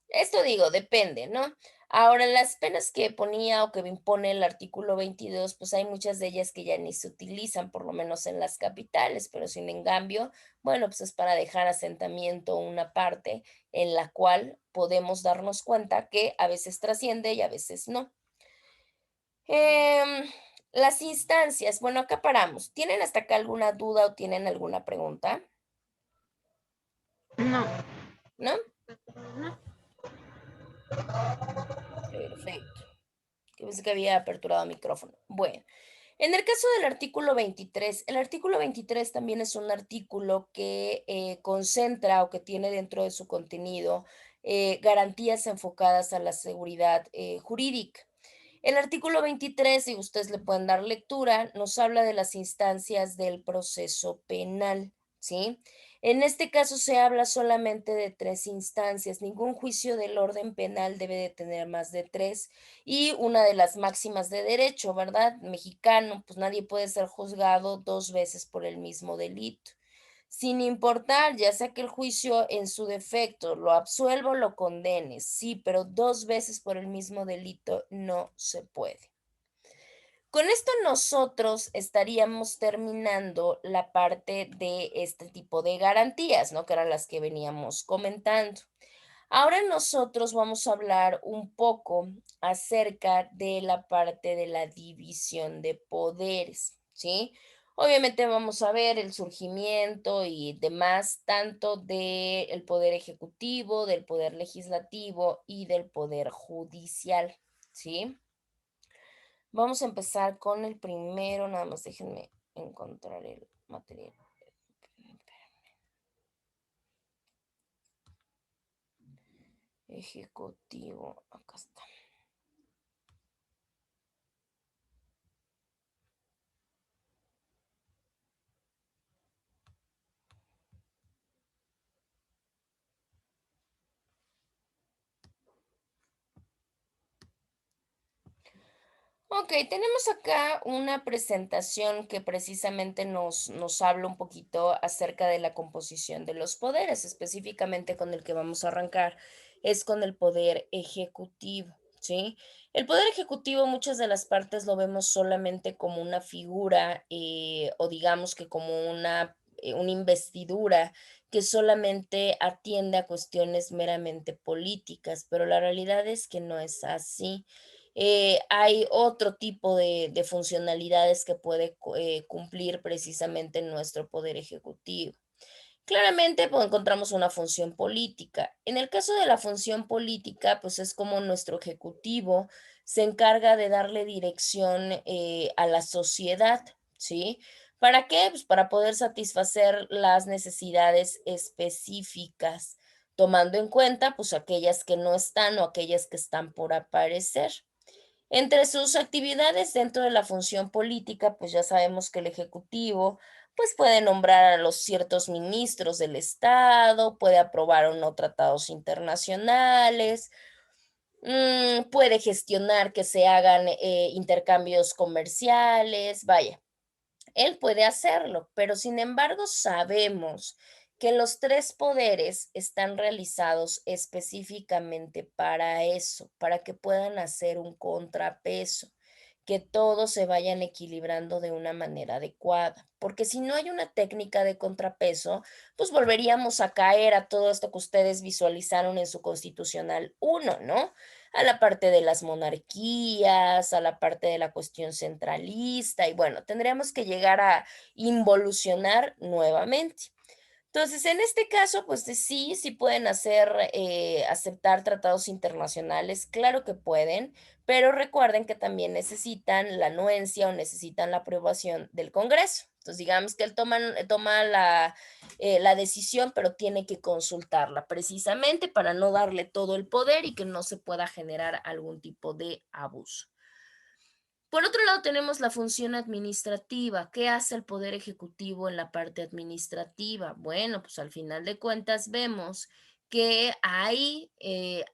Speaker 1: Esto digo, depende, ¿no? Ahora, las penas que ponía o que impone el artículo 22, pues hay muchas de ellas que ya ni se utilizan, por lo menos en las capitales, pero sin en cambio, bueno, pues es para dejar asentamiento una parte en la cual podemos darnos cuenta que a veces trasciende y a veces no. Em, las instancias, bueno, acá paramos. ¿Tienen hasta acá alguna duda o tienen alguna pregunta?
Speaker 2: No,
Speaker 1: ¿No?
Speaker 2: no.
Speaker 1: Perfecto. Que pensé que había aperturado micrófono. Bueno, en el caso del artículo 23, el artículo 23 también es un artículo que concentra o que tiene dentro de su contenido garantías enfocadas a la seguridad jurídica. El artículo 23, si ustedes le pueden dar lectura, nos habla de las instancias del proceso penal, ¿sí? En este caso se habla solamente de tres instancias. Ningún juicio del orden penal debe de tener más de tres. Y una de las máximas de derecho, ¿verdad? Mexicano, pues nadie puede ser juzgado dos veces por el mismo delito. sin importar, ya sea que el juicio en su defecto lo absuelva o lo condene, sí, pero 2 veces por el mismo delito no se puede. Con esto nosotros estaríamos terminando la parte de este tipo de garantías, ¿no? Que eran las que veníamos comentando. Ahora nosotros vamos a hablar un poco acerca de la parte de la división de poderes, ¿sí? Obviamente vamos a ver el surgimiento y demás, tanto del poder ejecutivo, del poder legislativo y del poder judicial, ¿sí? Vamos a empezar con el primero, nada más déjenme encontrar el material. Ejecutivo, acá está. Ok, tenemos acá una presentación que precisamente nos habla un poquito acerca de la composición de los poderes, específicamente con el que vamos a arrancar, es con el poder ejecutivo, ¿sí? El poder ejecutivo, muchas de las partes lo vemos solamente como una figura o digamos que como una investidura que solamente atiende a cuestiones meramente políticas, pero la realidad es que no es así. Hay otro tipo de funcionalidades que puede cumplir precisamente nuestro poder ejecutivo. Claramente, pues, encontramos una función política. En el caso de la función política, pues es como nuestro ejecutivo se encarga de darle dirección a la sociedad, ¿sí? ¿Para qué? Pues para poder satisfacer las necesidades específicas, tomando en cuenta pues aquellas que no están o aquellas que están por aparecer. Entre sus actividades dentro de la función política, pues ya sabemos que el Ejecutivo, pues puede nombrar a los ciertos ministros del Estado, puede aprobar o no tratados internacionales, puede gestionar que se hagan intercambios comerciales, vaya, él puede hacerlo, pero sin embargo sabemos que los tres poderes están realizados específicamente para eso, para que puedan hacer un contrapeso, que todos se vayan equilibrando de una manera adecuada, porque si no hay una técnica de contrapeso, pues volveríamos a caer a todo esto que ustedes visualizaron en su constitucional uno, ¿no? A la parte de las monarquías, a la parte de la cuestión centralista y bueno, tendríamos que llegar a involucionar nuevamente. Entonces, en este caso, pues sí, sí pueden hacer, aceptar tratados internacionales, claro que pueden, pero recuerden que también necesitan la anuencia o necesitan la aprobación del Congreso. Entonces, digamos que él toma la decisión, pero tiene que consultarla precisamente para no darle todo el poder y que no se pueda generar algún tipo de abuso. Por otro lado, tenemos la función administrativa. ¿Qué hace el Poder Ejecutivo en la parte administrativa? Bueno, pues al final de cuentas vemos que ahí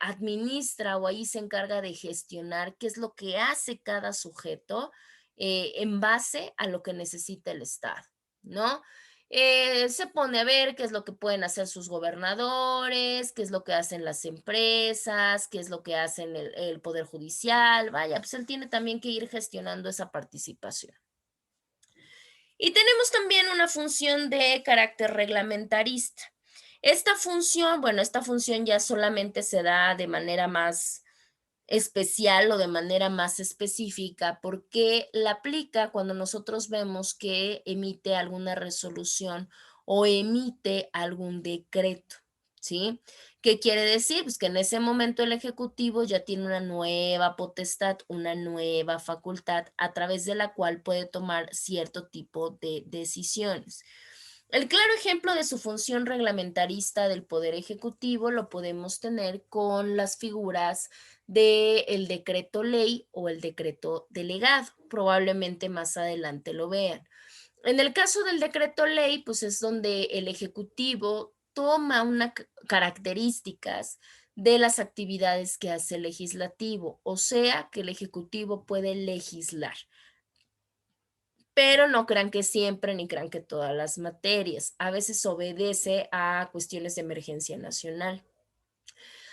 Speaker 1: administra o ahí se encarga de gestionar qué es lo que hace cada sujeto en base a lo que necesita el Estado, ¿no? Se pone a ver qué es lo que pueden hacer sus gobernadores, qué es lo que hacen las empresas, qué es lo que hacen el Poder Judicial. Vaya, pues él tiene también que ir gestionando esa participación. Y tenemos también una función de carácter reglamentarista. Esta función, bueno, esta función ya solamente se da de manera más especial o de manera más específica porque la aplica cuando nosotros vemos que emite alguna resolución o emite algún decreto, ¿sí? ¿Qué quiere decir? Pues que en ese momento el Ejecutivo ya tiene una nueva potestad, una nueva facultad a través de la cual puede tomar cierto tipo de decisiones. El claro ejemplo de su función reglamentarista del Poder Ejecutivo lo podemos tener con las figuras del decreto ley o el decreto delegado. Probablemente más adelante lo vean. En el caso del decreto ley, pues es donde el Ejecutivo toma unas características de las actividades que hace el legislativo, o sea, que el Ejecutivo puede legislar. pero no crean que siempre ni crean que todas las materias. A veces obedece a cuestiones de emergencia nacional,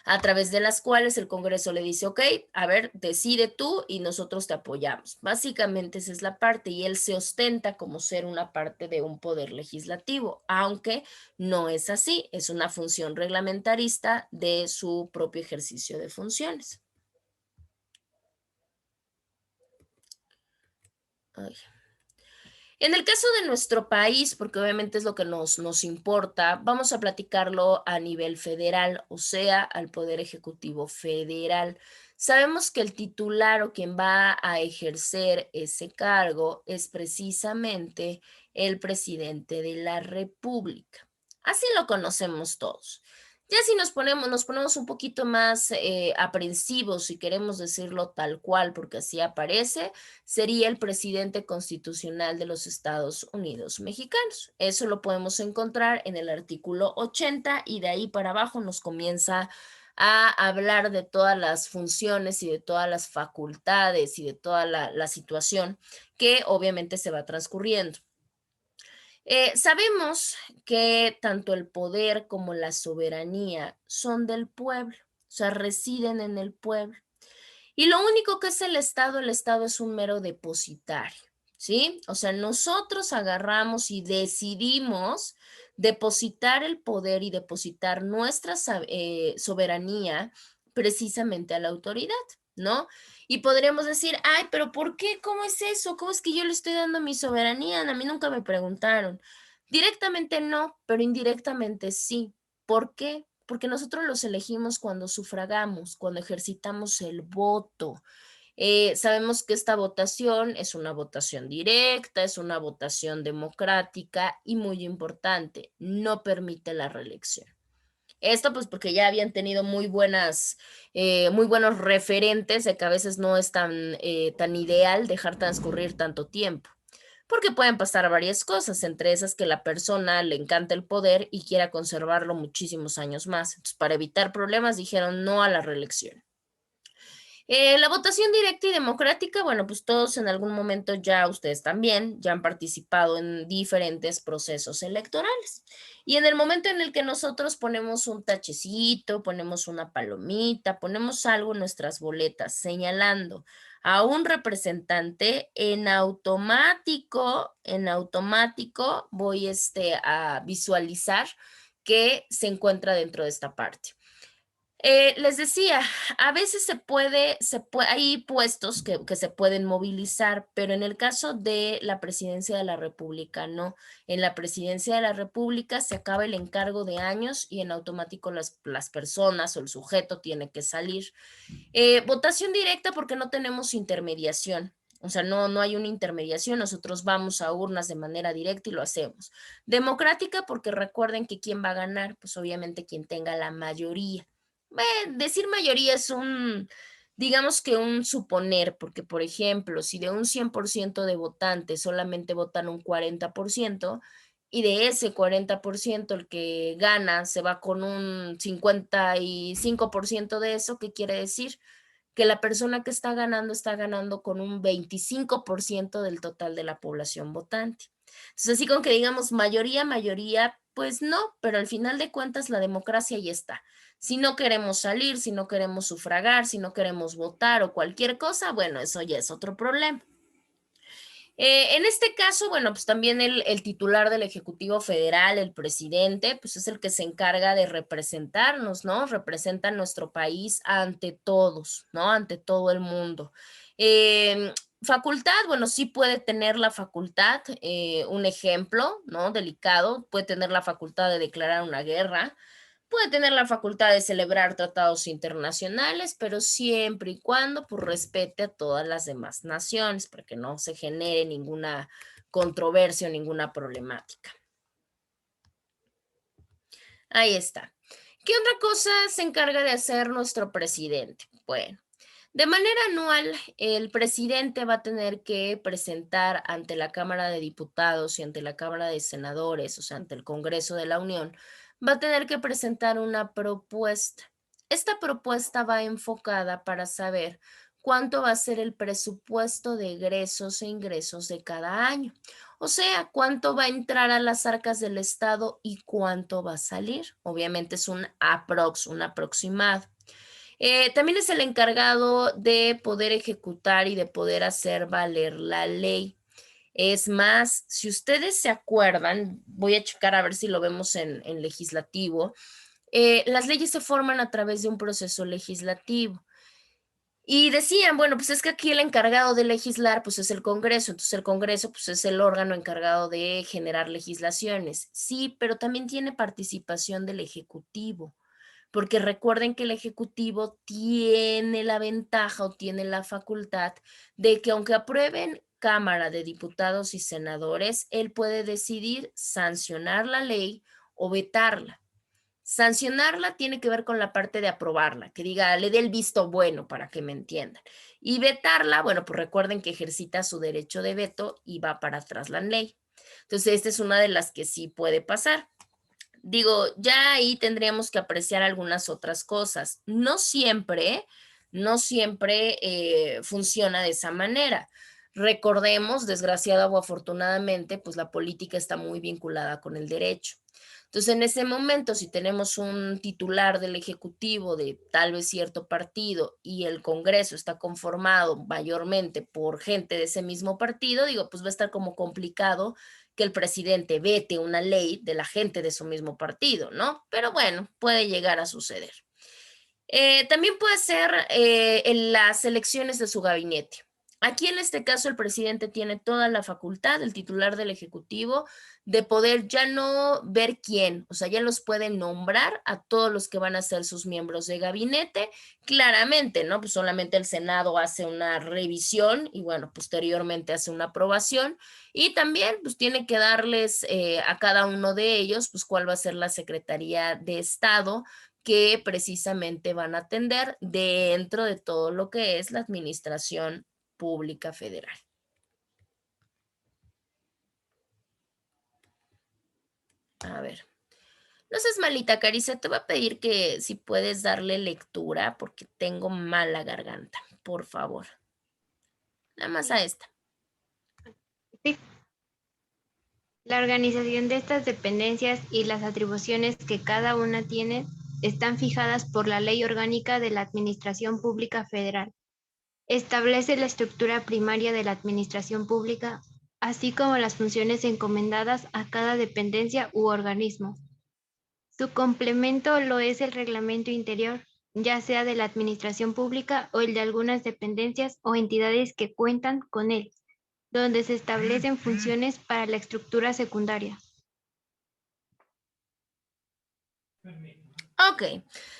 Speaker 1: a través de las cuales el Congreso le dice, ok, a ver, decide tú y nosotros te apoyamos. Básicamente esa es la parte y él se ostenta como ser una parte de un poder legislativo, aunque no es así, es una función reglamentarista de su propio ejercicio de funciones. Ay. En el caso de nuestro país, porque obviamente es lo que nos importa, vamos a platicarlo a nivel federal, o sea, al Poder Ejecutivo Federal. Sabemos que el titular o quien va a ejercer ese cargo es precisamente el presidente de la República. Así lo conocemos todos. Ya si nos ponemos un poquito más aprensivos, si queremos decirlo tal cual, porque así aparece, sería el presidente constitucional de los Estados Unidos mexicanos. Eso lo podemos encontrar en el artículo 80 y de ahí para abajo nos comienza a hablar de todas las funciones y de todas las facultades y de toda la situación que obviamente se va transcurriendo. Sabemos que tanto el poder como la soberanía son del pueblo, o sea, residen en el pueblo. Y lo único que es el Estado es un mero depositario, ¿sí? O sea, nosotros agarramos y decidimos depositar el poder y depositar nuestra soberanía precisamente a la autoridad, ¿no? Y podríamos decir, ay, pero ¿por qué? ¿Cómo es eso? ¿Cómo es que yo le estoy dando mi soberanía? A mí nunca me preguntaron. Directamente no, pero indirectamente sí. ¿Por qué? Porque nosotros los elegimos cuando sufragamos, cuando ejercitamos el voto. Sabemos que esta votación es una votación directa, es una votación democrática y muy importante, no permite la reelección. Esto pues porque ya habían tenido muy buenos referentes de que a veces no es tan ideal dejar transcurrir tanto tiempo, porque pueden pasar varias cosas, entre esas que la persona le encanta el poder y quiera conservarlo muchísimos años más. Entonces, para evitar problemas, dijeron no a la reelección. La votación directa y democrática, bueno, pues todos en algún momento ya ustedes también ya han participado en diferentes procesos electorales. Y en el momento en el que nosotros ponemos un tachecito, ponemos una palomita, ponemos algo en nuestras boletas señalando a un representante, en automático voy a visualizar que se encuentra dentro de esta parte. Les decía, a veces hay puestos que se pueden movilizar, pero en el caso de la presidencia de la República, no. En la presidencia de la República se acaba el encargo de años y en automático las personas o el sujeto tiene que salir. Votación directa porque no tenemos intermediación. O sea, no hay una intermediación, nosotros vamos a urnas de manera directa y lo hacemos. Democrática porque recuerden que quién va a ganar, pues obviamente quien tenga la mayoría. Decir mayoría es digamos que un suponer, porque por ejemplo, si de un 100% de votantes solamente votan un 40%, y de ese 40% el que gana se va con un 55% de eso, ¿qué quiere decir? Que la persona que está ganando con un 25% del total de la población votante. Entonces, así como que digamos mayoría, pues no, pero al final de cuentas la democracia ahí está. Si no queremos salir, si no queremos sufragar, si no queremos votar o cualquier cosa, bueno, eso ya es otro problema. En este caso, bueno, pues también el titular del Ejecutivo Federal, el presidente, pues es el que se encarga de representarnos, ¿no? Representa a nuestro país ante todos, ¿no? Ante todo el mundo. Facultad, bueno, sí puede tener la facultad, un ejemplo, ¿no? Delicado, puede tener la facultad de declarar una guerra, puede tener la facultad de celebrar tratados internacionales, pero siempre y cuando pues, respete a todas las demás naciones, para que no se genere ninguna controversia o ninguna problemática. Ahí está. ¿Qué otra cosa se encarga de hacer nuestro presidente? Bueno, de manera anual, el presidente va a tener que presentar ante la Cámara de Diputados y ante la Cámara de Senadores, o sea, ante el Congreso de la Unión, va a tener que presentar una propuesta. Esta propuesta va enfocada para saber cuánto va a ser el presupuesto de egresos e ingresos de cada año. O sea, cuánto va a entrar a las arcas del Estado y cuánto va a salir. Obviamente es un aproximado. También es el encargado de poder ejecutar y de poder hacer valer la ley. Es más, si ustedes se acuerdan, voy a checar a ver si lo vemos en legislativo, las leyes se forman a través de un proceso legislativo. Y decían, bueno, pues es que aquí el encargado de legislar, pues es el Congreso, entonces el Congreso, pues es el órgano encargado de generar legislaciones. Sí, pero también tiene participación del Ejecutivo, porque recuerden que el Ejecutivo tiene la ventaja o tiene la facultad de que aunque aprueben Cámara de Diputados y Senadores, él puede decidir sancionar la ley o vetarla. Sancionarla tiene que ver con la parte de aprobarla, que diga, le dé el visto bueno para que me entiendan. Y vetarla, bueno, pues recuerden que ejercita su derecho de veto y va para atrás la ley. Entonces, esta es una de las que sí puede pasar. Digo, ya ahí tendríamos que apreciar algunas otras cosas. No siempre funciona de esa manera. Recordemos, desgraciada o afortunadamente, pues la política está muy vinculada con el derecho. Entonces, en ese momento, si tenemos un titular del Ejecutivo de tal vez cierto partido y el Congreso está conformado mayormente por gente de ese mismo partido, digo, pues va a estar como complicado que el presidente vete una ley de la gente de su mismo partido, ¿no? Pero bueno, puede llegar a suceder. También puede ser en las elecciones de su gabinete. Aquí en este caso el presidente tiene toda la facultad, el titular del Ejecutivo, de poder ya no ver quién, o sea, ya los puede nombrar a todos los que van a ser sus miembros de gabinete, claramente, ¿no? Pues solamente el Senado hace una revisión y bueno, posteriormente hace una aprobación y también pues tiene que darles a cada uno de ellos pues cuál va a ser la Secretaría de Estado que precisamente van a atender dentro de todo lo que es la administración pública federal. A ver, no seas malita, Carissa, te voy a pedir que si puedes darle lectura porque tengo mala garganta, por favor. Nada más a esta.
Speaker 2: Sí. La organización de estas dependencias y las atribuciones que cada una tiene están fijadas por la Ley Orgánica de la Administración Pública Federal. Establece la estructura primaria de la administración pública, así como las funciones encomendadas a cada dependencia u organismo. Su complemento lo es el reglamento interior, ya sea de la administración pública o el de algunas dependencias o entidades que cuentan con él, donde se establecen funciones para la estructura secundaria.
Speaker 1: Ok,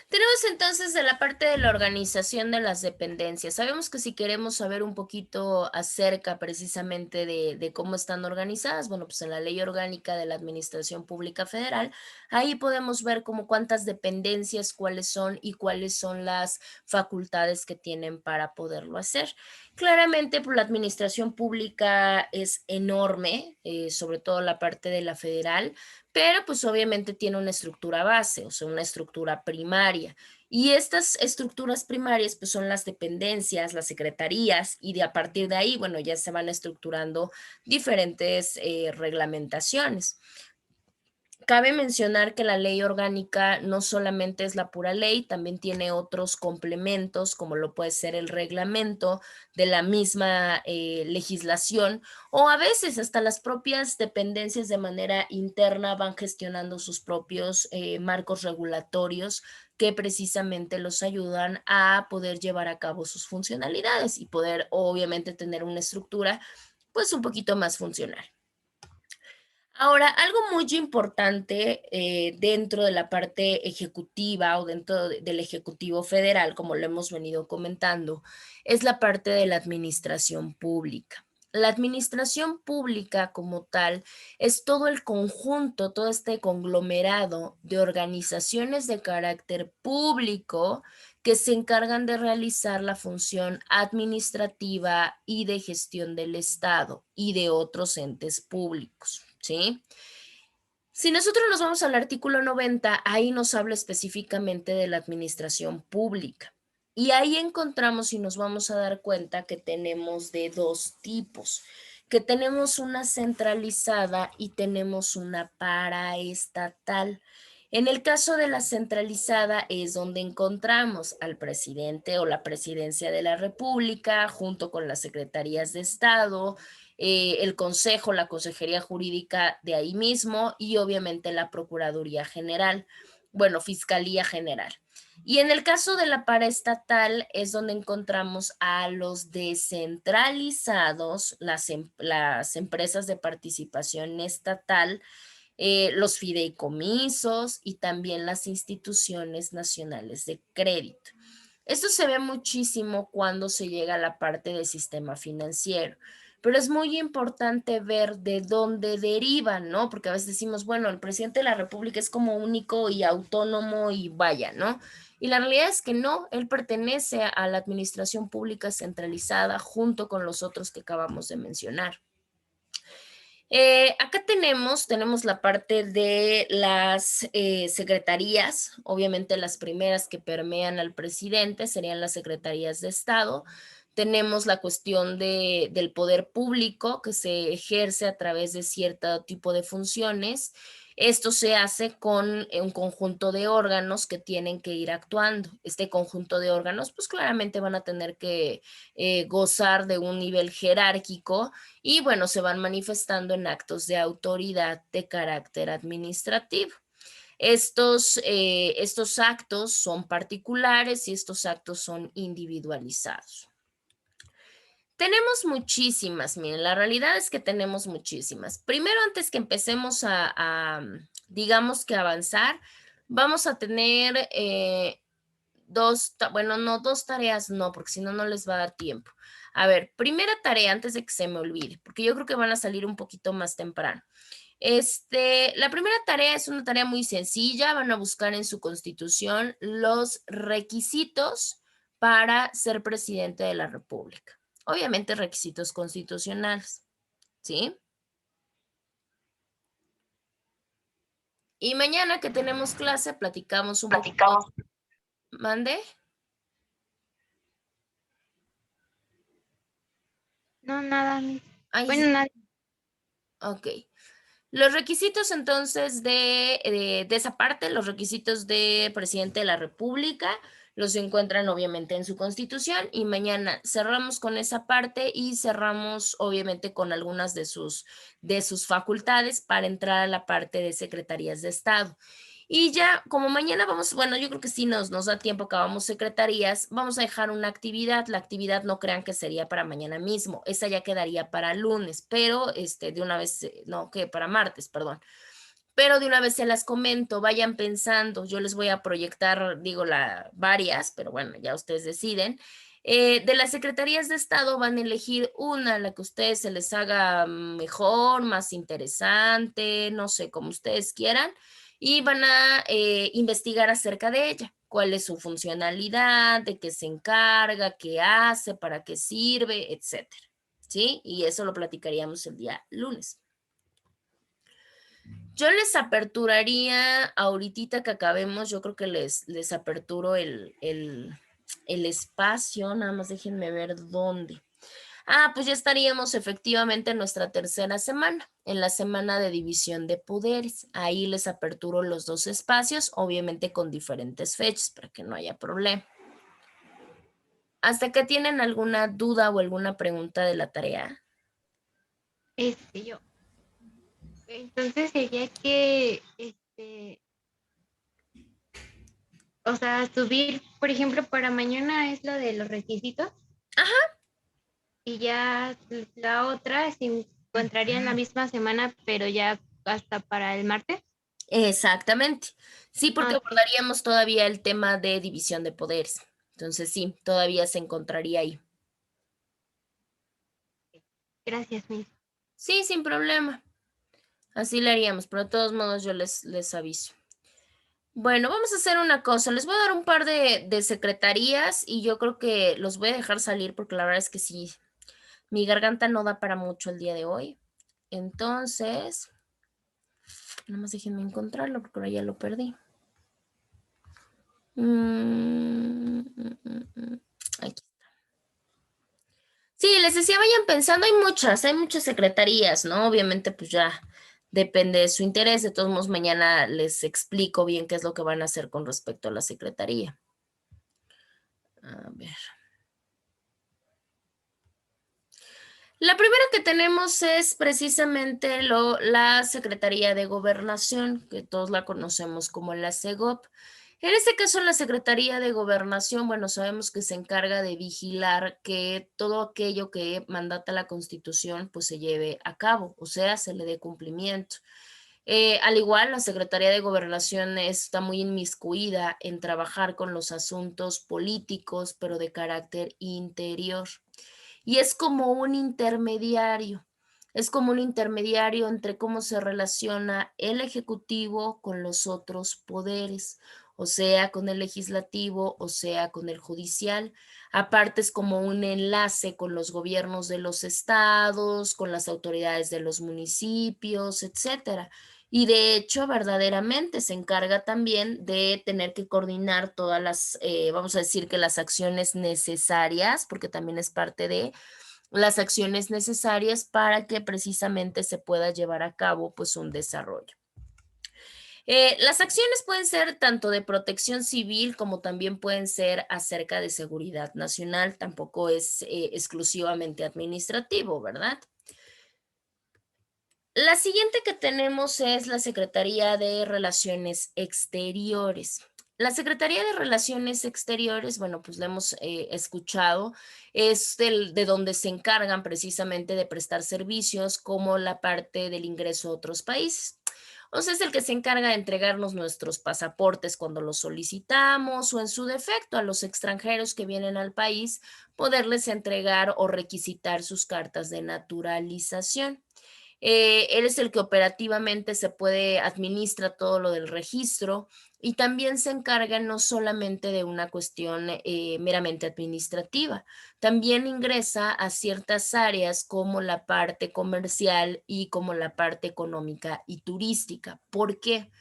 Speaker 1: tenemos entonces de la parte de la organización de las dependencias. Sabemos que si queremos saber un poquito acerca precisamente de cómo están organizadas, bueno, pues en la Ley Orgánica de la Administración Pública Federal, ahí podemos ver como cuántas dependencias, cuáles son y cuáles son las facultades que tienen para poderlo hacer. Claramente, pues la administración pública es enorme, sobre todo la parte de la federal, pero pues obviamente tiene una estructura base, o sea, una estructura primaria. Y estas estructuras primarias pues son las dependencias, las secretarías, y de a partir de ahí, bueno, ya se van estructurando diferentes reglamentaciones. Cabe mencionar que la ley orgánica no solamente es la pura ley, también tiene otros complementos, como lo puede ser el reglamento de la misma legislación, o a veces hasta las propias dependencias de manera interna van gestionando sus propios marcos regulatorios que precisamente los ayudan a poder llevar a cabo sus funcionalidades y poder obviamente tener una estructura pues un poquito más funcional. Ahora, algo muy importante dentro de la parte ejecutiva o dentro del Ejecutivo Federal, como lo hemos venido comentando, es la parte de la administración pública. La administración pública como tal es todo el conjunto, todo este conglomerado de organizaciones de carácter público que se encargan de realizar la función administrativa y de gestión del Estado y de otros entes públicos, ¿sí? Si nosotros nos vamos al artículo 90, ahí nos habla específicamente de la administración pública. Y ahí encontramos y nos vamos a dar cuenta que tenemos de dos tipos, que tenemos una centralizada y tenemos una paraestatal. En el caso de la centralizada es donde encontramos al presidente o la presidencia de la República junto con las secretarías de Estado, el consejo, la consejería jurídica de ahí mismo y obviamente la Procuraduría General, bueno, Fiscalía General. Y en el caso de la paraestatal es donde encontramos a los descentralizados, las empresas de participación estatal, los fideicomisos y también las instituciones nacionales de crédito. Esto se ve muchísimo cuando se llega a la parte del sistema financiero, pero es muy importante ver de dónde derivan, ¿no? Porque a veces decimos, bueno, el presidente de la República es como único y autónomo y vaya, ¿no? Y la realidad es que no, él pertenece a la administración pública centralizada junto con los otros que acabamos de mencionar. Acá tenemos la parte de las secretarías, obviamente las primeras que permean al presidente serían las secretarías de Estado. Tenemos la cuestión del poder público que se ejerce a través de cierto tipo de funciones. Esto se hace con un conjunto de órganos que tienen que ir actuando. Este conjunto de órganos, pues claramente van a tener que gozar de un nivel jerárquico y bueno, se van manifestando en actos de autoridad de carácter administrativo. Estos actos son particulares y estos actos son individualizados. Tenemos muchísimas, miren, la realidad es que tenemos muchísimas. Primero, antes que empecemos digamos que avanzar, vamos a tener bueno, no, dos tareas no, porque si no, no les va a dar tiempo. A ver, primera tarea antes de que se me olvide, porque yo creo que van a salir un poquito más temprano. La primera tarea es una tarea muy sencilla, van a buscar en su constitución los requisitos para ser presidente de la República. Obviamente requisitos constitucionales, ¿sí? Y mañana que tenemos clase, platicamos un poquito. ¿Mande?
Speaker 2: No, nada.
Speaker 1: Ay,
Speaker 2: Bueno, nada.
Speaker 1: ok. Los requisitos entonces de esa parte, los requisitos de presidente de la República, los encuentran obviamente en su constitución y mañana cerramos con esa parte y cerramos obviamente con algunas de sus facultades para entrar a la parte de secretarías de Estado. Y ya, como mañana vamos, bueno, yo creo que sí nos da tiempo, acabamos secretarías, vamos a dejar una actividad. La actividad no crean que sería para mañana mismo, esa ya quedaría para lunes, pero de una vez, no, que para martes, perdón. Pero de una vez se las comento, vayan pensando, yo les voy a proyectar, digo, varias, pero bueno, ya ustedes deciden. De las secretarías de Estado van a elegir una, la que a ustedes se les haga mejor, más interesante, no sé, como ustedes quieran y van a investigar acerca de ella, cuál es su funcionalidad, de qué se encarga, qué hace, para qué sirve, etcétera. ¿Sí? Y eso lo platicaríamos el día lunes. Yo les aperturaría, ahorita que acabemos, yo creo que les aperturo el espacio, nada más déjenme ver dónde. Pues ya estaríamos efectivamente en nuestra tercera semana, en la semana de división de poderes. Ahí les aperturo los dos espacios, obviamente con diferentes fechas para que no haya problema. ¿Hasta que tienen alguna duda o alguna pregunta de la tarea?
Speaker 2: Yo. Entonces sería que, o sea, subir, por ejemplo, para mañana es lo de los requisitos.
Speaker 1: Ajá.
Speaker 2: Y ya la otra se encontraría en la misma semana, pero ya hasta para el martes.
Speaker 1: Exactamente. Sí, porque
Speaker 2: Ok,
Speaker 1: abordaríamos todavía el tema de división de poderes. Entonces sí, todavía se encontraría ahí.
Speaker 2: gracias, Miss.
Speaker 1: Sí, sin problema. Así le haríamos, pero de todos modos yo les aviso. Bueno, vamos a hacer una cosa. Les voy a dar un par de secretarías y yo creo que los voy a dejar salir porque la verdad es que sí, mi garganta no da para mucho el día de hoy. Entonces, nada más déjenme encontrarlo porque ahora ya lo perdí. Aquí. Sí, les decía, vayan pensando, hay muchas secretarías, ¿no? Obviamente, pues ya depende de su interés. De todos modos, mañana les explico bien qué es lo que van a hacer con respecto a la secretaría. A ver. La primera que tenemos es precisamente la Secretaría de Gobernación, que todos la conocemos como la SEGOP. En este caso, la Secretaría de Gobernación, bueno, sabemos que se encarga de vigilar que todo aquello que mandata la Constitución, pues se lleve a cabo, o sea, se le dé cumplimiento. Al igual, la Secretaría de Gobernación está muy inmiscuida en trabajar con los asuntos políticos, pero de carácter interior. Y es como un intermediario entre cómo se relaciona el ejecutivo con los otros poderes, o sea, con el legislativo, o sea, con el judicial. Aparte es como un enlace con los gobiernos de los estados, con las autoridades de los municipios, etcétera. Y de hecho, verdaderamente se encarga también de tener que coordinar todas las, vamos a decir que las acciones necesarias, porque también es parte de las acciones necesarias para que precisamente se pueda llevar a cabo pues un desarrollo. Las acciones pueden ser tanto de protección civil como también pueden ser acerca de seguridad nacional, tampoco es exclusivamente administrativo, ¿verdad? La siguiente que tenemos es la Secretaría de Relaciones Exteriores. La Secretaría de Relaciones Exteriores, bueno, pues la hemos escuchado, es de donde se encargan precisamente de prestar servicios como la parte del ingreso a otros países. O sea, es el que se encarga de entregarnos nuestros pasaportes cuando los solicitamos o en su defecto a los extranjeros que vienen al país, poderles entregar o requisitar sus cartas de naturalización. Él es el que operativamente se puede, administra todo lo del registro y también se encarga no solamente de una cuestión meramente administrativa, también ingresa a ciertas áreas como la parte comercial y como la parte económica y turística. ¿Por qué?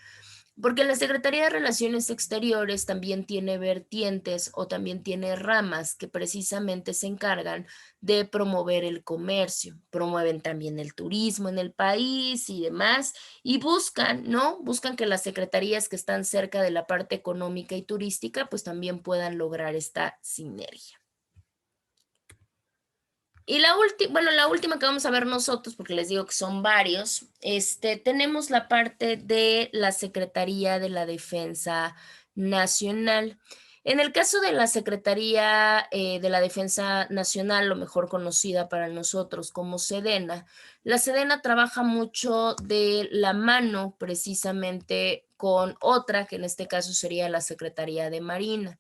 Speaker 1: Porque la Secretaría de Relaciones Exteriores también tiene vertientes o también tiene ramas que precisamente se encargan de promover el comercio, promueven también el turismo en el país y demás, y buscan, ¿no? Buscan que las secretarías que están cerca de la parte económica y turística, pues también puedan lograr esta sinergia. Y la última que vamos a ver nosotros, porque les digo que son varios, tenemos la parte de la Secretaría de la Defensa Nacional. En el caso de la Secretaría de la Defensa Nacional, lo mejor conocida para nosotros como Sedena, la Sedena trabaja mucho de la mano precisamente con otra, que en este caso sería la Secretaría de Marina.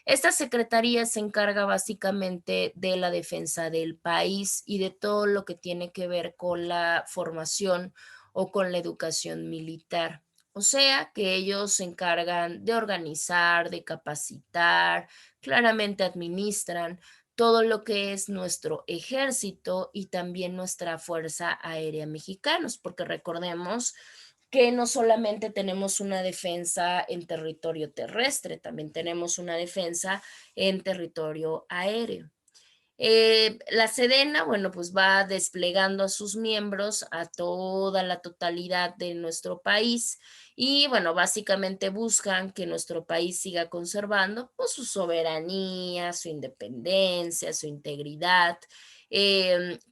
Speaker 1: Esta secretaría se encarga básicamente de la defensa del país y de todo lo que tiene que ver con la formación o con la educación militar. O sea, que ellos se encargan de organizar, de capacitar, claramente administran todo lo que es nuestro ejército y también nuestra Fuerza Aérea Mexicanos, porque recordemos que no solamente tenemos una defensa en territorio terrestre, también tenemos una defensa en territorio aéreo. La Sedena, bueno, pues va desplegando a sus miembros a toda la totalidad de nuestro país y, bueno, básicamente buscan que nuestro país siga conservando pues, su soberanía, su independencia, su integridad.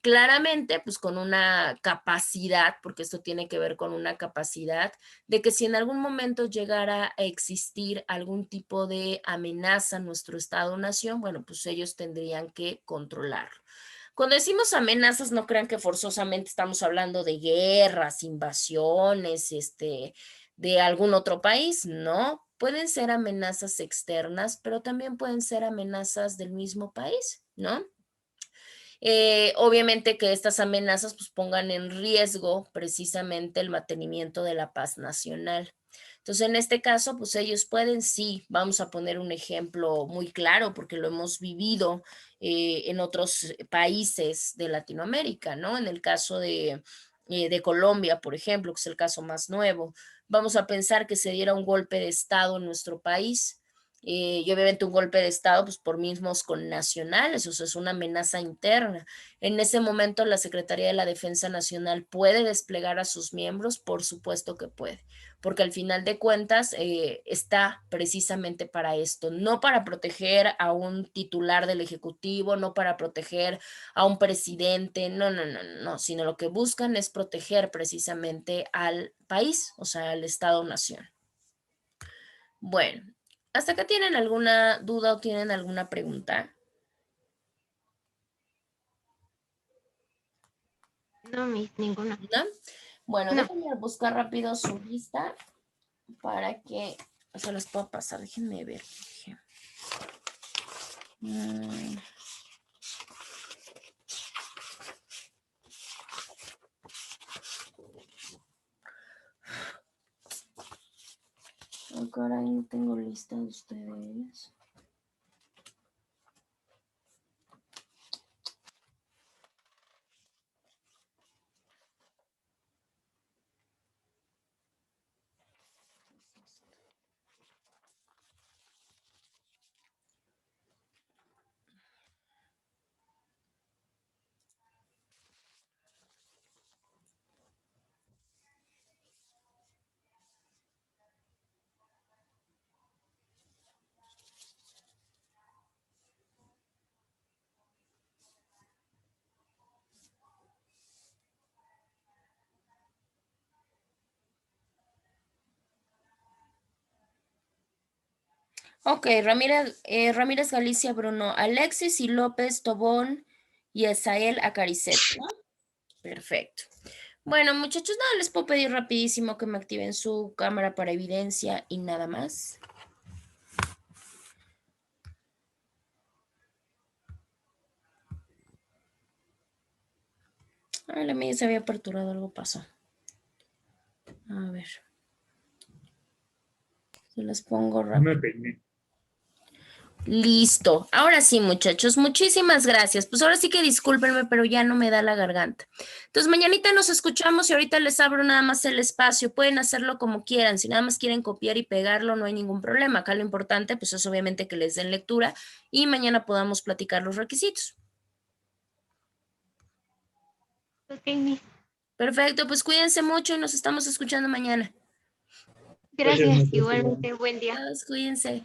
Speaker 1: Claramente, pues con una capacidad, porque esto tiene que ver con una capacidad de que si en algún momento llegara a existir algún tipo de amenaza a nuestro Estado-nación, bueno, pues ellos tendrían que controlarlo. Cuando decimos amenazas, no crean que forzosamente estamos hablando de guerras, invasiones, de algún otro país, no. Pueden ser amenazas externas, pero también pueden ser amenazas del mismo país, ¿no? Obviamente que estas amenazas pues, pongan en riesgo precisamente el mantenimiento de la paz nacional. Entonces, en este caso, pues ellos pueden, sí, vamos a poner un ejemplo muy claro porque lo hemos vivido en otros países de Latinoamérica, ¿no? En el caso de Colombia, por ejemplo, que es el caso más nuevo, vamos a pensar que se diera un golpe de Estado en nuestro país. y obviamente un golpe de Estado, pues por mismos connacionales, o sea, es una amenaza interna. En ese momento, la Secretaría de la Defensa Nacional puede desplegar a sus miembros, por supuesto que puede, porque al final de cuentas está precisamente para esto, no para proteger a un titular del Ejecutivo, no para proteger a un presidente, no, no, no, no, sino lo que buscan es proteger precisamente al país, o sea, al Estado-nación. Bueno, ¿hasta acá tienen alguna duda o tienen alguna pregunta?
Speaker 2: No, ninguna.
Speaker 1: ¿No? Bueno,
Speaker 2: No.
Speaker 1: déjenme buscar rápido su lista para que se las pueda pasar. Déjenme ver. Mm. Oh, caray, no tengo lista de ustedes. Ok, Ramírez Galicia Bruno, Alexis y López Tobón y Esael Acaricet, ¿no? Perfecto. Bueno, muchachos, nada, les puedo pedir rapidísimo que me activen su cámara para evidencia y nada más. Ay, la mía se había aperturado, algo pasó. A ver. Se las pongo rápido.
Speaker 3: Me peiné.
Speaker 1: Listo. Ahora sí, muchachos, muchísimas gracias. Pues ahora sí que discúlpenme, pero ya no me da la garganta. Entonces, mañanita nos escuchamos y ahorita les abro nada más el espacio. Pueden hacerlo como quieran. Si nada más quieren copiar y pegarlo, no hay ningún problema. Acá lo importante, pues es obviamente que les den lectura y mañana podamos platicar los requisitos.
Speaker 2: Ok, Miss.
Speaker 1: Perfecto, pues cuídense mucho y nos estamos escuchando mañana.
Speaker 2: Gracias,
Speaker 3: Gracias,
Speaker 2: igualmente, buen día.
Speaker 1: Todos cuídense.